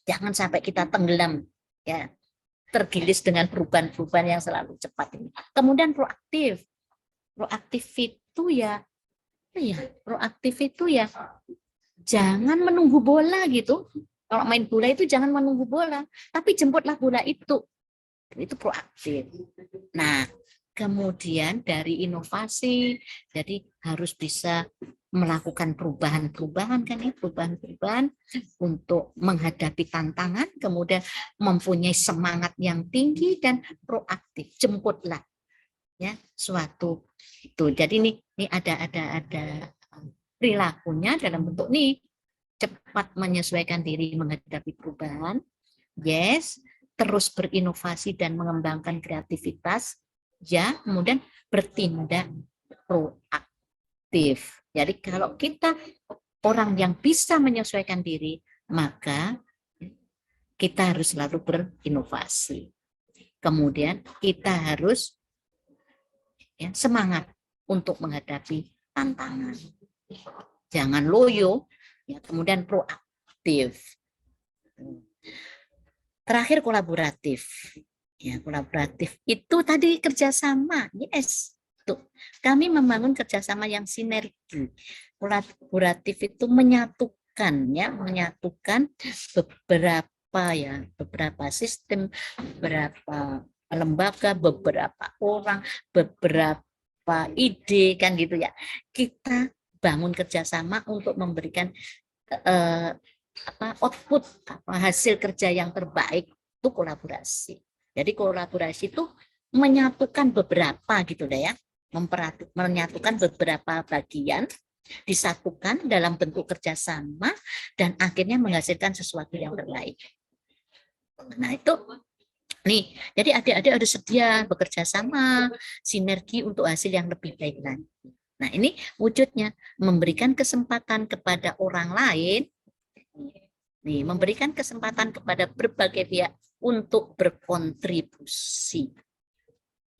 Jangan sampai kita tenggelam ya, tergilis dengan perubahan-perubahan yang selalu cepat ini. Kemudian proaktif. Proaktif itu ya proaktif itu ya jangan menunggu bola gitu. Kalau main bola itu jangan menunggu bola, tapi jemputlah bola itu. Itu proaktif. Nah, kemudian dari inovasi, jadi harus bisa melakukan perubahan-perubahan kan ya, perubahan-perubahan untuk menghadapi tantangan, kemudian mempunyai semangat yang tinggi dan proaktif. Jemputlah ya suatu itu. Jadi ini ada perilakunya dalam bentuk nih cepat menyesuaikan diri menghadapi perubahan. Yes, terus berinovasi dan mengembangkan kreativitas. Ya, kemudian bertindak proaktif. Jadi kalau kita orang yang bisa menyesuaikan diri, maka kita harus selalu berinovasi. Kemudian kita harus ya, semangat untuk menghadapi tantangan. Jangan loyo, ya, kemudian proaktif. Terakhir kolaboratif. Ya, kolaboratif itu tadi kerjasama. Yes, tuh. Kami membangun kerjasama yang sinergi. Kolaboratif itu menyatukan ya, menyatukan beberapa sistem, beberapa lembaga, beberapa orang, beberapa ide kan gitu ya. Kita bangun kerjasama untuk memberikan output hasil kerja yang terbaik, itu kolaborasi. Jadi kolaborasi itu menyatukan beberapa gitu deh ya, menyatukan beberapa bagian, disatukan dalam bentuk kerjasama dan akhirnya menghasilkan sesuatu yang terbaik. Nah itu nih, jadi adik-adik harus sedia bekerja sama, sinergi untuk hasil yang lebih baik lagi. Nah ini wujudnya memberikan kesempatan kepada orang lain, nih memberikan kesempatan kepada berbagai pihak untuk berkontribusi,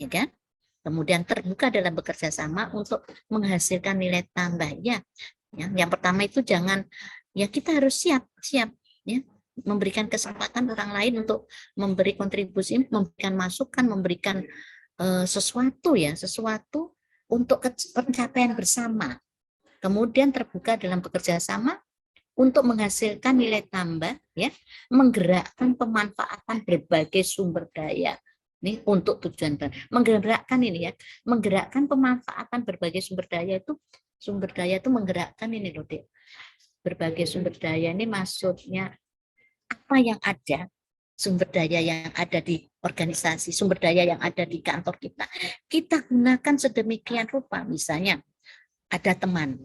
ya kan? Kemudian terbuka dalam bekerja sama untuk menghasilkan nilai tambah ya. Yang pertama itu jangan ya, kita harus siap ya, memberikan kesempatan orang lain untuk memberi kontribusi, memberikan masukan, memberikan sesuatu untuk pencapaian bersama. Kemudian terbuka dalam bekerja sama untuk menghasilkan nilai tambah ya, menggerakkan pemanfaatan berbagai sumber daya ini untuk tujuan menggerakkan ini ya, menggerakkan pemanfaatan berbagai sumber daya itu menggerakkan ini loh Dek. Berbagai sumber daya ini maksudnya apa yang ada, sumber daya yang ada di organisasi, sumber daya yang ada di kantor kita gunakan sedemikian rupa. Misalnya ada teman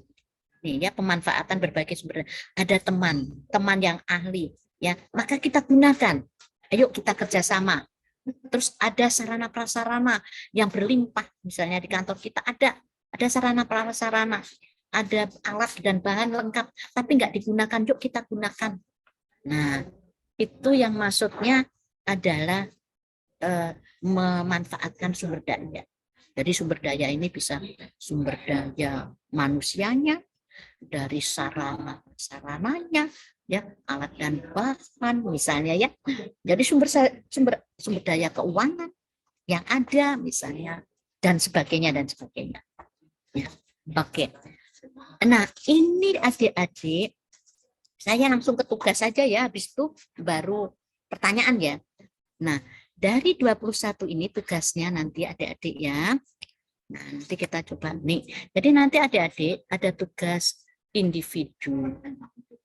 nih ya, pemanfaatan berbagai sumber daya, ada teman yang ahli ya, maka kita gunakan, ayo kita kerjasama. Terus ada sarana prasarana yang berlimpah, misalnya di kantor kita ada sarana prasarana, ada alat dan bahan lengkap tapi nggak digunakan, yuk kita gunakan. Nah itu yang maksudnya adalah memanfaatkan sumber daya. Jadi sumber daya ini bisa sumber daya manusianya, dari sarananya ya, alat dan bahan misalnya ya. Jadi sumber daya keuangan yang ada misalnya dan sebagainya ya. Oke. Nah ini adik-adik, saya langsung ke tugas saja ya, habis itu baru pertanyaan ya. Nah dari 21 ini tugasnya nanti adik-adik ya. Nah, nanti kita coba nih. Jadi nanti adik-adik ada tugas individu.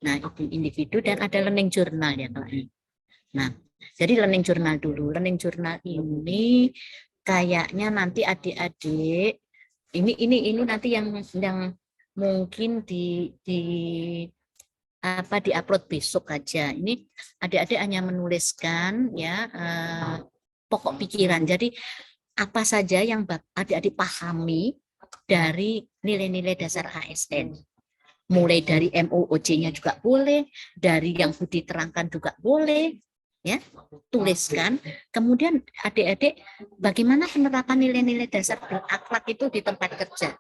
Nah, itu individu dan ada learning journal ya Kak. Nah, jadi learning journal dulu. Learning journal ini kayaknya nanti adik-adik ini nanti yang mungkin di-upload besok aja. Ini adik-adik hanya menuliskan ya pokok pikiran. Jadi apa saja yang adik-adik pahami dari nilai-nilai dasar ASN. Mulai dari MOOC-nya juga boleh, dari yang Budi terangkan juga boleh, ya, tuliskan. Kemudian adik-adik bagaimana penerapan nilai-nilai dasar berakhlak itu di tempat kerja.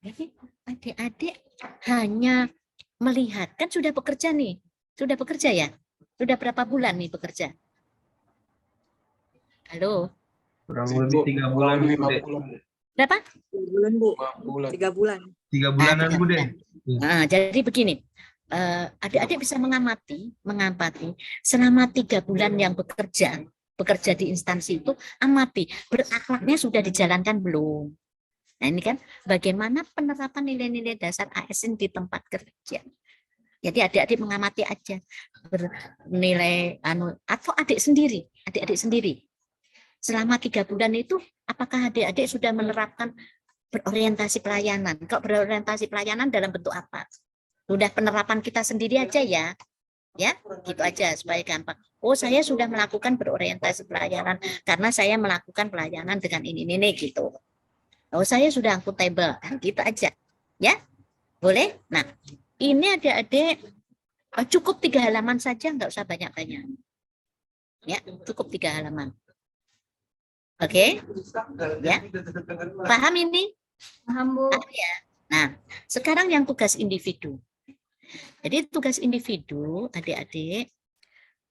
Jadi adik-adik hanya melihat, kan sudah bekerja nih, sudah bekerja ya, sudah berapa bulan nih bekerja? Halo, Kurang lebih 3 bulan, Bu. Dek. berapa? 3 bulan, Bu. 3 bulan. 3 bulanan, tiga Bu, bulan. Dek. Nah, jadi begini, adik-adik bisa mengamati selama 3 bulan yang bekerja di instansi itu, amati berakhlaknya sudah dijalankan belum. Nah ini kan bagaimana penerapan nilai-nilai dasar ASN di tempat kerja. Jadi adik-adik mengamati aja bernilai atau adik-adik sendiri. Selama 3 bulan itu apakah adik-adik sudah menerapkan berorientasi pelayanan? Kok berorientasi pelayanan dalam bentuk apa? Sudah penerapan kita sendiri aja ya. Ya, gitu aja supaya gampang. Oh, saya sudah melakukan berorientasi pelayanan karena saya melakukan pelayanan dengan ini gitu. Oh, saya sudah akuntabel, gitu aja. Ya, boleh? Nah, ini adik-adik cukup 3 halaman saja, nggak usah banyak-banyak. Ya, cukup 3 halaman. Oke? Ya, paham ini? Paham, Bu. Ya. Nah, sekarang yang tugas individu. Jadi tugas individu, adik-adik,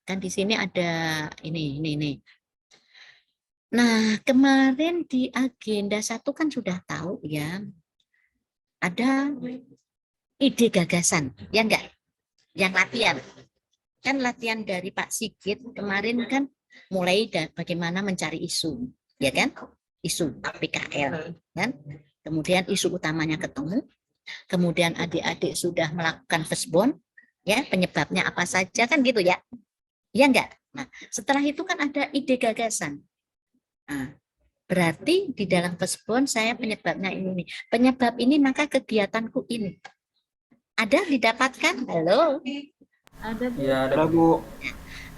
kan di sini ada ini. Nah, kemarin di agenda 1 kan sudah tahu ya, ada ide gagasan, ya enggak? Yang latihan. Kan latihan dari Pak Sigit kemarin kan mulai bagaimana mencari isu, ya kan? Isu PKL, kan? Kemudian isu utamanya ketemu. Kemudian adik-adik sudah melakukan firstborn, ya, penyebabnya apa saja kan gitu ya. Ya enggak? Nah, setelah itu kan ada ide gagasan. Nah, berarti di dalam firstborn saya penyebabnya ini. Penyebab ini maka kegiatanku ini. Ada didapatkan? Halo? Ada, Bu. Ya, Ada, Bu.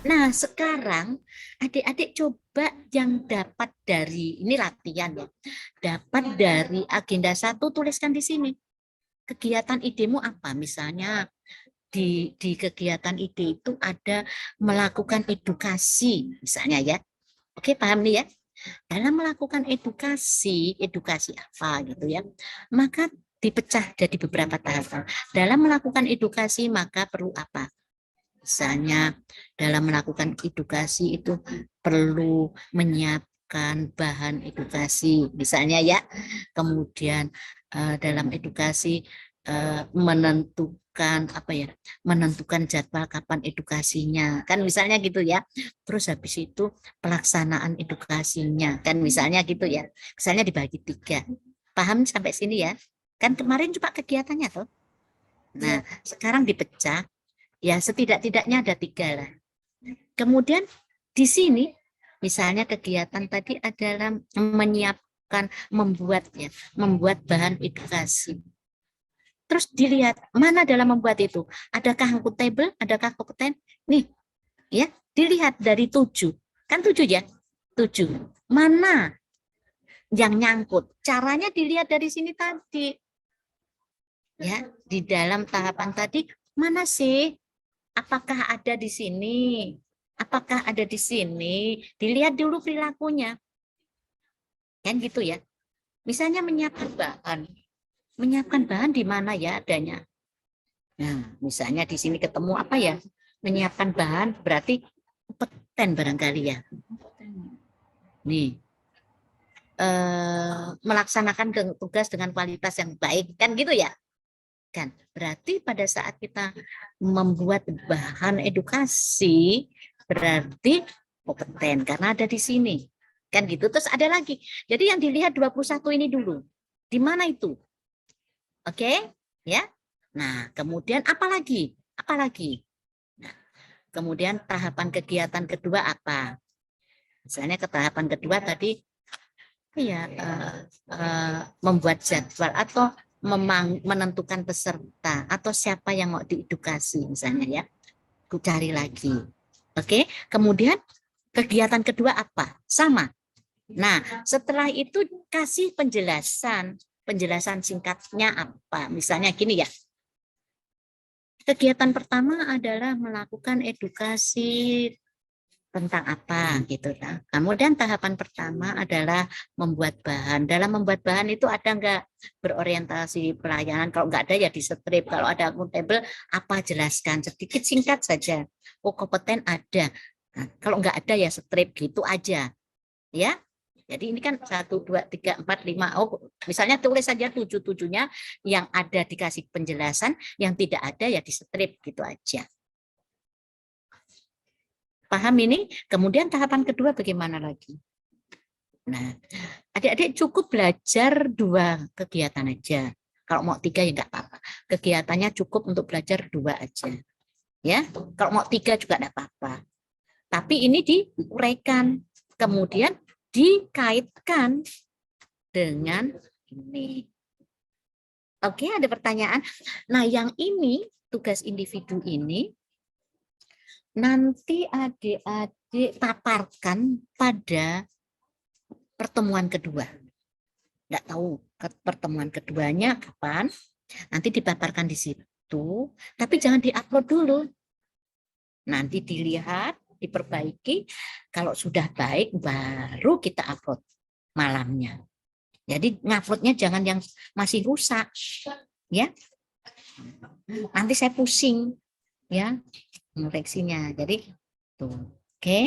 Nah, sekarang adik-adik coba yang dapat dari, ini latihan ya, dapat dari agenda 1 tuliskan di sini. Kegiatan idemu apa? Misalnya di kegiatan ide itu ada melakukan edukasi, misalnya ya. Oke, paham nih ya? Dalam melakukan edukasi apa gitu ya, maka dipecah jadi beberapa tahapan. Dalam melakukan edukasi maka perlu apa? Misalnya dalam melakukan edukasi itu perlu menyiapkan bahan edukasi, misalnya ya. Kemudian dalam edukasi menentukan jadwal kapan edukasinya, kan misalnya gitu ya. Terus habis itu pelaksanaan edukasinya, kan misalnya gitu ya. Misalnya dibagi 3. Paham sampai sini ya? Kan kemarin coba kegiatannya tuh. Nah, sekarang dipecah. Ya, setidak-tidaknya ada 3 lah. Kemudian di sini, misalnya kegiatan tadi adalah membuat bahan edukasi. Terus dilihat mana dalam membuat itu, adakah akuntabel, adakah kompeten? Nih, ya, dilihat dari 7. Kan 7 ya? 7. Mana yang nyangkut? Caranya dilihat dari sini tadi. Ya, di dalam tahapan tadi mana sih? Apakah ada di sini? Apakah ada di sini? Dilihat dulu perilakunya. Kan gitu ya. Misalnya menyiapkan bahan. Menyiapkan bahan di mana ya adanya? Nah, misalnya di sini ketemu apa ya? Menyiapkan bahan berarti kompeten barangkali ya. Nih. Melaksanakan tugas dengan kualitas yang baik. Kan gitu ya? Kan berarti pada saat kita membuat bahan edukasi, berarti kompeten karena ada di sini. Kan gitu. Terus ada lagi. Jadi yang dilihat 21 ini dulu. Di mana itu? Oke? Ya. Nah, kemudian apa lagi? Apa lagi? Nah, kemudian tahapan kegiatan kedua apa? Misalnya ke tahapan kedua tadi ya membuat jadwal atau menentukan peserta atau siapa yang mau diedukasi misalnya ya. Aku cari lagi. Oke, kemudian kegiatan kedua apa? Sama. Nah, setelah itu kasih penjelasan. Penjelasan singkatnya apa? Misalnya gini ya. Kegiatan pertama adalah melakukan edukasi tentang apa gitu. Nah, kemudian tahapan pertama adalah membuat bahan. Dalam membuat bahan itu ada nggak berorientasi pelayanan? Kalau nggak ada ya di strip. Kalau ada akuntabel apa jelaskan sedikit singkat saja. Oh kompeten ada. Nah, kalau nggak ada ya strip gitu aja. Ya. Jadi ini kan 1, 2, 3, 4, 5. Oh, misalnya tulis saja 7-7-nya yang ada dikasih penjelasan, yang tidak ada ya di strip gitu aja. Paham ini? Kemudian tahapan kedua bagaimana lagi? Nah, adik-adik cukup belajar 2 kegiatan aja. Kalau mau 3 ya enggak apa-apa. Kegiatannya cukup untuk belajar 2 aja. Ya, kalau mau 3 juga enggak apa-apa. Tapi ini diuraikan, kemudian dikaitkan dengan ini. Oke, ada pertanyaan? Nah, yang ini tugas individu ini nanti adik-adik paparkan pada pertemuan kedua. Nggak tahu pertemuan keduanya kapan, nanti dipaparkan di situ, tapi jangan diupload dulu. Nanti dilihat, diperbaiki, kalau sudah baik baru kita upload malamnya. Jadi nguploadnya jangan yang masih rusak, ya. Nanti saya pusing, ya. Koreksinya. Jadi tuh, oke.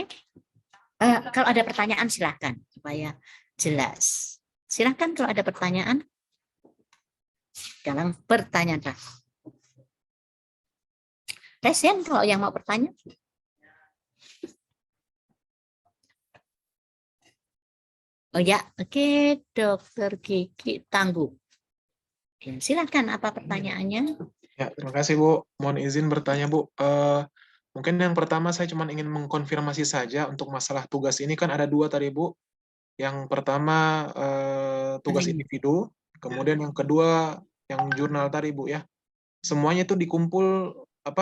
Kalau ada pertanyaan silakan supaya jelas. Silakan kalau ada pertanyaan. Dalam pertanyaan. Resen kalau yang mau bertanya. Oh ya, oke, Dokter Kiki Tangguh. Ya, silakan apa pertanyaannya? Ya, terima kasih Bu. Mohon izin bertanya Bu. Mungkin yang pertama saya cuma ingin mengkonfirmasi saja untuk masalah tugas ini kan ada 2 tadi Bu. Yang pertama tugas individu, kemudian yang kedua yang jurnal tadi Bu ya. Semuanya itu dikumpul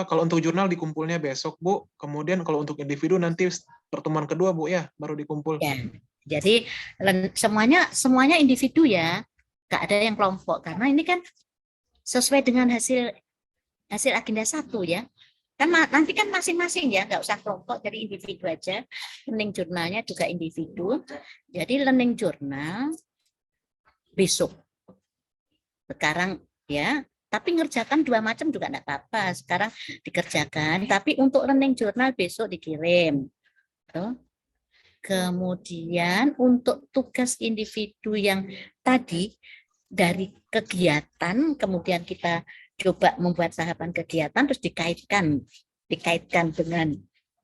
kalau untuk jurnal dikumpulnya besok Bu. Kemudian kalau untuk individu nanti pertemuan kedua Bu ya, baru dikumpul. Ya. Jadi semuanya individu ya, nggak ada yang kelompok karena ini kan sesuai dengan hasil agenda 1 ya. Kan nanti kan masing-masing ya, nggak usah kelompok, jadi individu aja. Learning jurnalnya juga individu. Jadi learning jurnal besok. Sekarang ya, tapi ngerjakan 2 macam juga nggak apa-apa. Sekarang dikerjakan, tapi untuk learning jurnal besok dikirim. Tuh. Kemudian untuk tugas individu yang tadi dari kegiatan, kemudian kita coba membuat tahapan kegiatan, terus dikaitkan dengan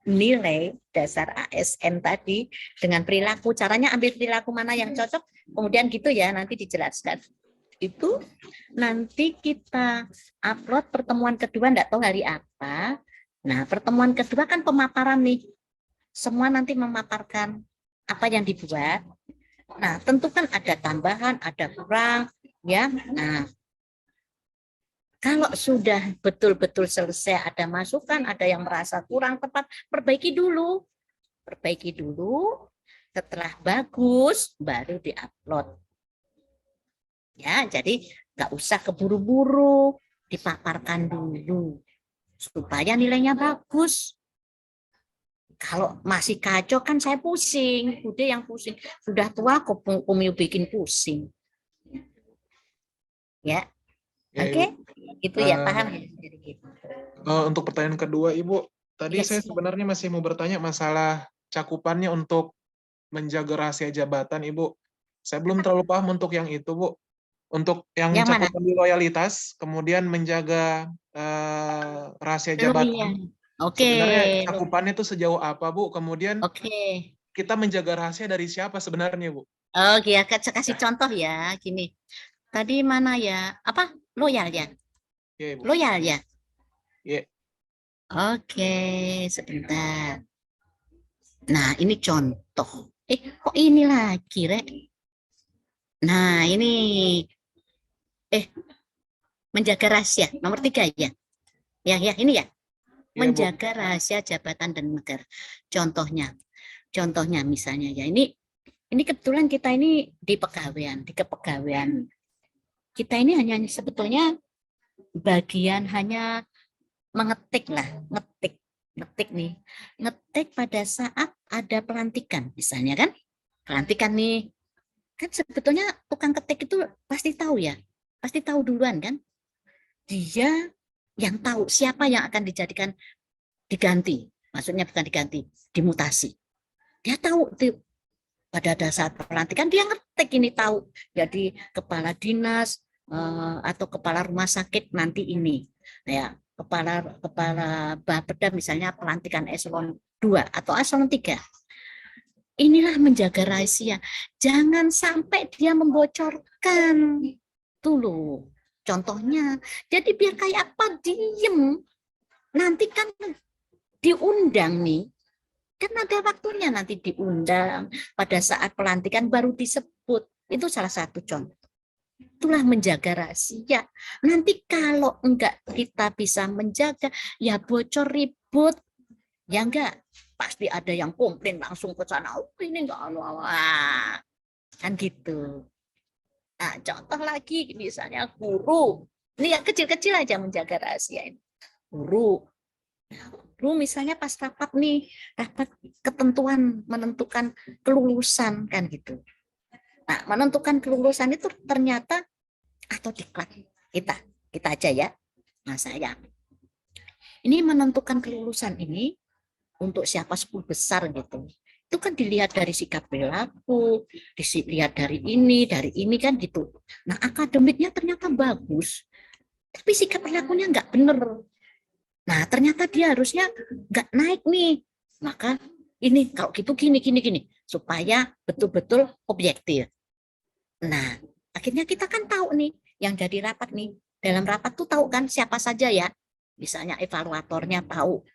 nilai dasar ASN tadi dengan perilaku. Caranya ambil perilaku mana yang cocok, kemudian gitu ya, nanti dijelaskan. Itu nanti kita upload pertemuan kedua, enggak tahu hari apa. Nah, pertemuan kedua kan pemaparan nih. Semua nanti memaparkan apa yang dibuat. Nah, tentu kan ada tambahan, ada kurang, ya. Nah, kalau sudah betul-betul selesai, ada masukan, ada yang merasa kurang tepat, perbaiki dulu. Perbaiki dulu, setelah bagus, baru diupload. Ya, jadi nggak usah keburu-buru, dipaparkan dulu. Supaya nilainya bagus. Kalau masih kacau kan saya pusing, udah yang pusing. Sudah tua kok Komio bikin pusing. Ya, oke, itu ya paham ya. Untuk pertanyaan kedua Ibu, tadi Yes. saya sebenarnya masih mau bertanya masalah cakupannya untuk menjaga rahasia jabatan Ibu. Saya belum terlalu paham untuk yang itu Bu. Untuk yang cakupan di loyalitas, kemudian menjaga rahasia jabatan. Oke. Sebenarnya cakupannya itu sejauh apa, Bu? Kemudian Oke. kita menjaga rahasia dari siapa sebenarnya, Bu? Oke, ya, kasih contoh ya, gini. Tadi mana ya? Apa? Loyal ya? Iya, Bu. Loyal ya? Iya. Oke, sebentar. Nah, ini contoh. Kok ini lagi, Rek? Nah, ini. Menjaga rahasia. Nomor 3 ya? Ya, ini ya. Iya, Bu. Menjaga rahasia jabatan dan negara. Contohnya misalnya ya, ini kebetulan kita ini di kepegawaian. Kita ini hanya sebetulnya bagian hanya mengetik lah, ngetik pada saat ada pelantikan misalnya kan, pelantikan nih kan sebetulnya tukang ketik itu pasti tahu ya, pasti tahu duluan kan, dia yang tahu siapa yang akan dijadikan diganti, maksudnya bukan diganti, dimutasi, dia tahu tuh pada saat pelantikan dia ngetik ini tahu jadi kepala dinas atau kepala rumah sakit nanti ini ya, kepala Bapeda misalnya pelantikan eselon 2 atau eselon 3. Inilah menjaga rahasia, jangan sampai dia membocorkan dulu contohnya. Jadi biar kayak apa, diem, nanti kan diundang nih, kan ada waktunya nanti diundang pada saat pelantikan baru disebut. Itu salah satu contoh. Itulah menjaga rahasia. Nanti kalau enggak kita bisa menjaga, ya bocor, ribut. Ya enggak, pasti ada yang komplain langsung ke sana. Oh, ini enggak kan gitu. Nah, contoh lagi misalnya guru. Ini yang kecil-kecil aja menjaga rahasia ini. Guru. Guru misalnya pas rapat nih, rapat ketentuan menentukan kelulusan kan gitu. Nah, menentukan kelulusan itu ternyata atau diklat kita aja ya. Nah, saya ini menentukan kelulusan ini untuk siapa 10 besar gitu. Itu kan dilihat dari sikap perilaku, dilihat dari ini kan gitu. Nah, akademiknya ternyata bagus, tapi sikap perilakunya nggak bener. Nah, ternyata dia harusnya nggak naik nih. Maka ini kalau gitu gini supaya betul-betul objektif. Nah, akhirnya kita kan tahu nih yang jadi rapat nih. Dalam rapat tuh tahu kan siapa saja ya. Misalnya evaluatornya tahu,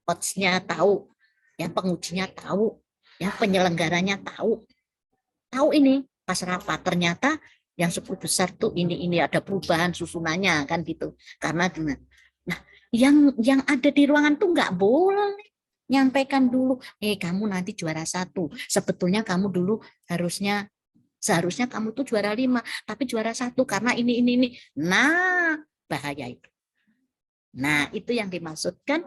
coach-nya tahu, yang pengujinya tahu, yang penyelenggaranya tahu. Tahu ini pas rapat ternyata yang 10 besar tuh ini ada perubahan susunannya kan gitu. Karena nah, yang ada di ruangan tuh nggak boleh nyampaikan dulu, kamu nanti juara 1. Sebetulnya kamu dulu seharusnya kamu tuh juara 5, tapi juara 1 karena ini. Nah, bahaya itu. Nah, itu yang dimaksudkan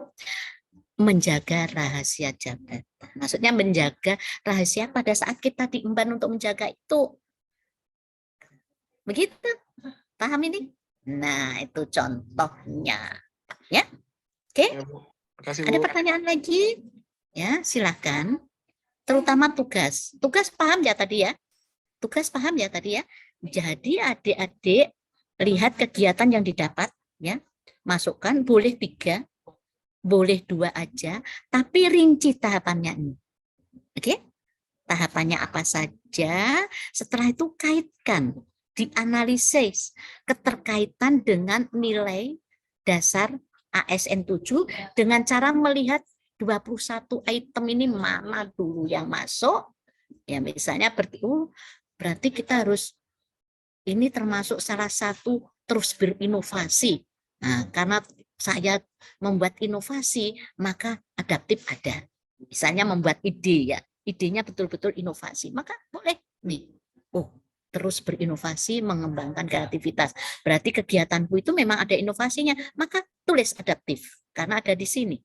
menjaga rahasia jabatan. Maksudnya menjaga rahasia pada saat kita diemban untuk menjaga itu. Begitu. Paham ini? Nah, itu contohnya. Ya. Oke. Ya, Bu. Makasih, Ada Bu. pertanyaan lagi? Ya, silakan. Terutama tugas. Tugas paham ya tadi ya? Tugas paham ya tadi ya? Jadi adik-adik lihat kegiatan yang didapat ya. Masukkan boleh 3, boleh 2 aja, tapi rinci tahapannya ini. Oke? Tahapannya apa saja? Setelah itu kaitkan, dianalisis keterkaitan dengan nilai dasar ASN 7 dengan cara melihat 21 item ini mana dulu yang masuk. Ya misalnya berarti kita harus ini termasuk salah satu terus berinovasi. Nah, karena saya membuat inovasi, maka adaptif ada. Misalnya membuat ide ya, idenya betul-betul inovasi, maka boleh nih. Terus berinovasi, mengembangkan kreativitas. Berarti kegiatanku itu memang ada inovasinya, maka tulis adaptif karena ada di sini.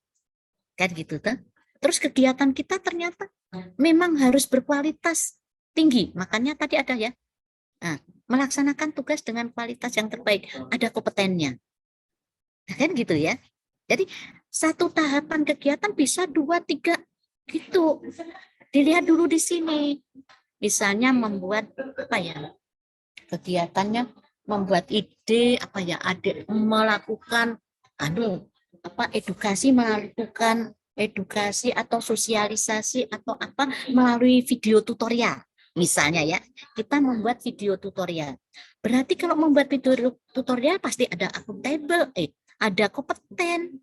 Kan gitu kan? Terus kegiatan kita ternyata memang harus berkualitas tinggi. Makanya tadi ada ya. Nah, melaksanakan tugas dengan kualitas yang terbaik, ada kompetennya. Kan gitu ya. Jadi satu tahapan kegiatan bisa 2, 3 gitu. Dilihat dulu di sini. Misalnya membuat apa ya? Kegiatannya membuat ide apa ya? Adik melakukan edukasi, melakukan edukasi atau sosialisasi atau apa melalui video tutorial. Misalnya ya, kita membuat video tutorial. Berarti kalau membuat video tutorial pasti ada akuntabel, ada kompeten.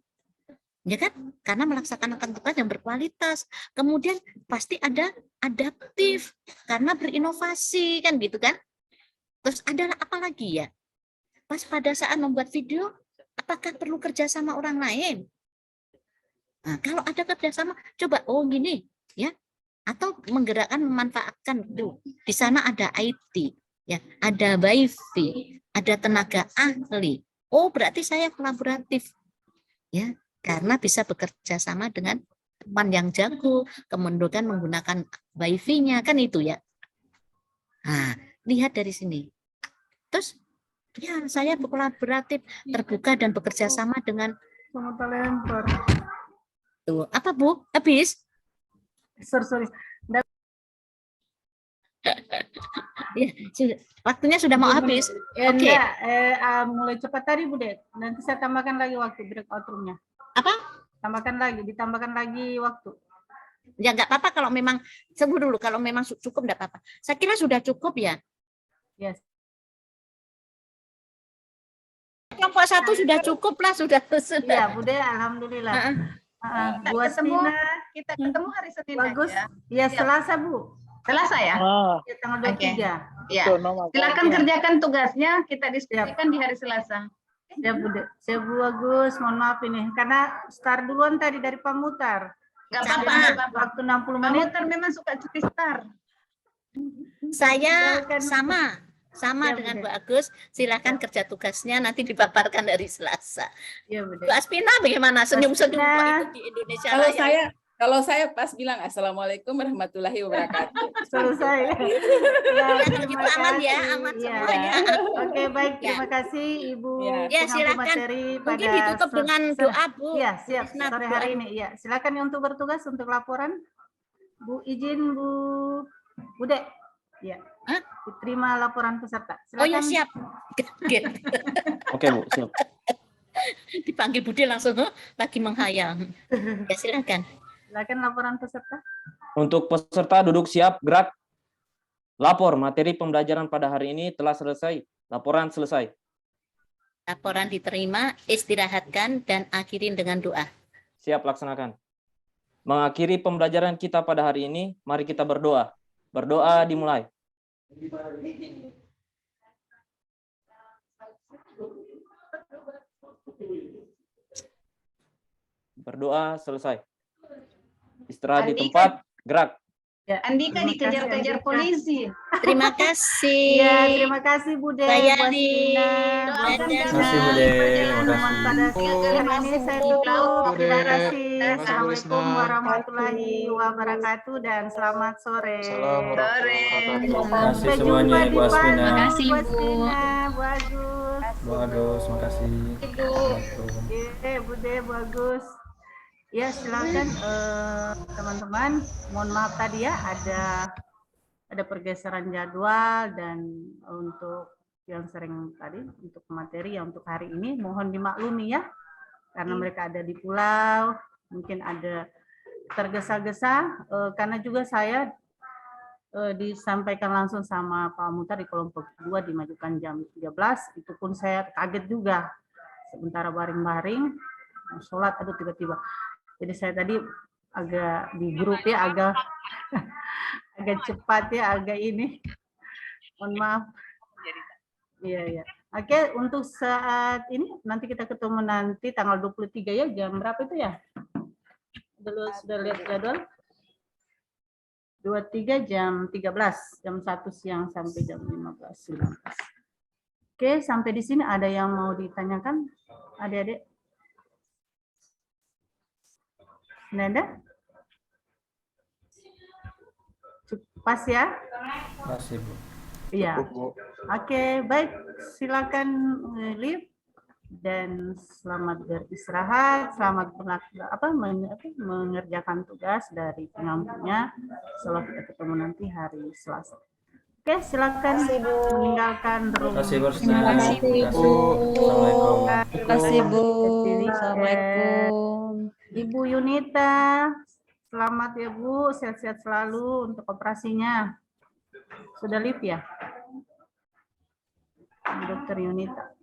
Ya kan? Karena melaksanakan tugas yang berkualitas. Kemudian pasti ada adaptif karena berinovasi kan gitu kan? Terus ada apa lagi ya? Pas pada saat membuat video, apakah perlu kerja sama orang lain? Nah, kalau ada kerjasama, coba gini ya, atau menggerakkan memanfaatkan itu. Di sana ada IT, ya, ada wifi, ada tenaga ahli. Oh, berarti saya kolaboratif, ya, karena bisa bekerja sama dengan teman yang jago, kemudian menggunakan wifi-nya kan itu ya. Nah, lihat dari sini. Terus, ya, saya kolaboratif, terbuka dan bekerja sama dengan. Sama lempar. Tuh, apa Bu? Habis? Sorry. Ya, waktunya sudah mau habis. Oke. Mulai cepat tadi Bu Det. Nanti saya tambahkan lagi waktu breakout room-nya. Apa? Ditambahkan lagi waktu. Ya nggak apa-apa kalau memang, tunggu dulu, kalau memang cukup nggak apa-apa. Saya kira sudah cukup ya. Yes. Kelompok 1 sudah cukup lah, sudah. Iya Bu Det, alhamdulillah. Bu Astina, Kita ketemu hari Senin bagus. aja. Ya Selasa Bu. Selasa ya? Ya, tanggal 23. Ya. Silakan kerjakan tugasnya, kita diskusikan di hari Selasa. Ya Bu Det. Saya Bu Agus, mohon maaf ini karena start duluan tadi dari pemutar. Nggak apa-apa. Waktu 60 menit. Kamu memang suka cuti start. Saya sama Ya, dengan Bu Bu Agus, silakan kerja tugasnya nanti dipaparkan dari Selasa. Iya Bu Bu Det. Aspina bagaimana? Senyum-senyum kok itu di Indonesia Raya. Kalau saya pas bilang Assalamualaikum warahmatullahi wabarakatuh. Selesai. Ya, Itu terima aman ya, kasih. aman Ya. semuanya. Oke, baik. Terima kasih Ibu Ya. Ya, pengampu silakan. materi Mungkin pada ditutup dengan doa, Bu. Ya, siap. Isnat Sore doa. hari ini. Ya, silakan untuk bertugas untuk laporan. Bu izin Bu Bude. Ya. Hah? Diterima laporan peserta. Oh ya Silakan. siap. Get. Oke Bu, siap. Dipanggil Bude langsung lagi menghayal. Ya silakan. Silakan laporan peserta. Untuk peserta duduk siap, gerak. Lapor, materi pembelajaran pada hari ini telah selesai. Laporan selesai. Laporan diterima, istirahatkan dan akhirin dengan doa. Siap laksanakan. Mengakhiri pembelajaran kita pada hari ini, mari kita berdoa. Berdoa dimulai. Berdoa selesai. Istirahat di Andi, tempat, gerak. Ya. Andika Terima dikejar-kejar kasih, polisi. Terima kasih. Ya, terima kasih Bude. Bayani. Doakan Terima kami kasih, Bude. perjalanan Terima kasih. Pada ke siang ini saya tutup. Bude. Terima kasih. Terima kasih, Bu Risna. Assalamualaikum warahmatullahi wabarakatuh dan selamat sore. Salam warahmatullahi wabarakatuh. Terima kasih Sampai semuanya, jumpa di Ibu Aspina. Bandung, Terima kasih, Bu Bu. Aspina, Bu Agus. Bu Agus, makasih. Oke, Bude, Bu Agus. Ya, silakan teman-teman. Mohon maaf tadi ya ada pergeseran jadwal dan untuk yang sering tadi untuk materi yang untuk hari ini mohon dimaklumi ya. Karena mereka ada di pulau, mungkin ada tergesa-gesa karena juga saya disampaikan langsung sama Pak Mutar di kelompok 2 dimajukan jam 13, itu pun saya kaget juga. Sementara baring-baring sholat aduh tiba-tiba. Jadi saya tadi agak di grup ya agak cepat ya agak ini. Mohon maaf. Iya ya. Oke, untuk saat ini nanti kita ketemu nanti tanggal 23 ya jam berapa itu ya? Sudah lihat jadwal? 23 jam 13, jam 1 siang sampai jam 15.19. Oke, sampai di sini ada yang mau ditanyakan? Adik-adik? Nanda? Pas ya? Makasih, Bu. Iya. Cukup, Bu. Oke, baik. Silakan live dan selamat beristirahat, selamat mengerjakan tugas dari pengampunya. Setelah kita ketemu nanti hari Selasa. Oke, silakan meninggalkan room. Terima kasih, Bu. Terima kasih, Bu. Assalamualaikum. Terima kasih, Bu. Assalamualaikum. Ibu Yunita, selamat ya Bu, sehat-sehat selalu untuk operasinya. Sudah live ya? Dokter Yunita.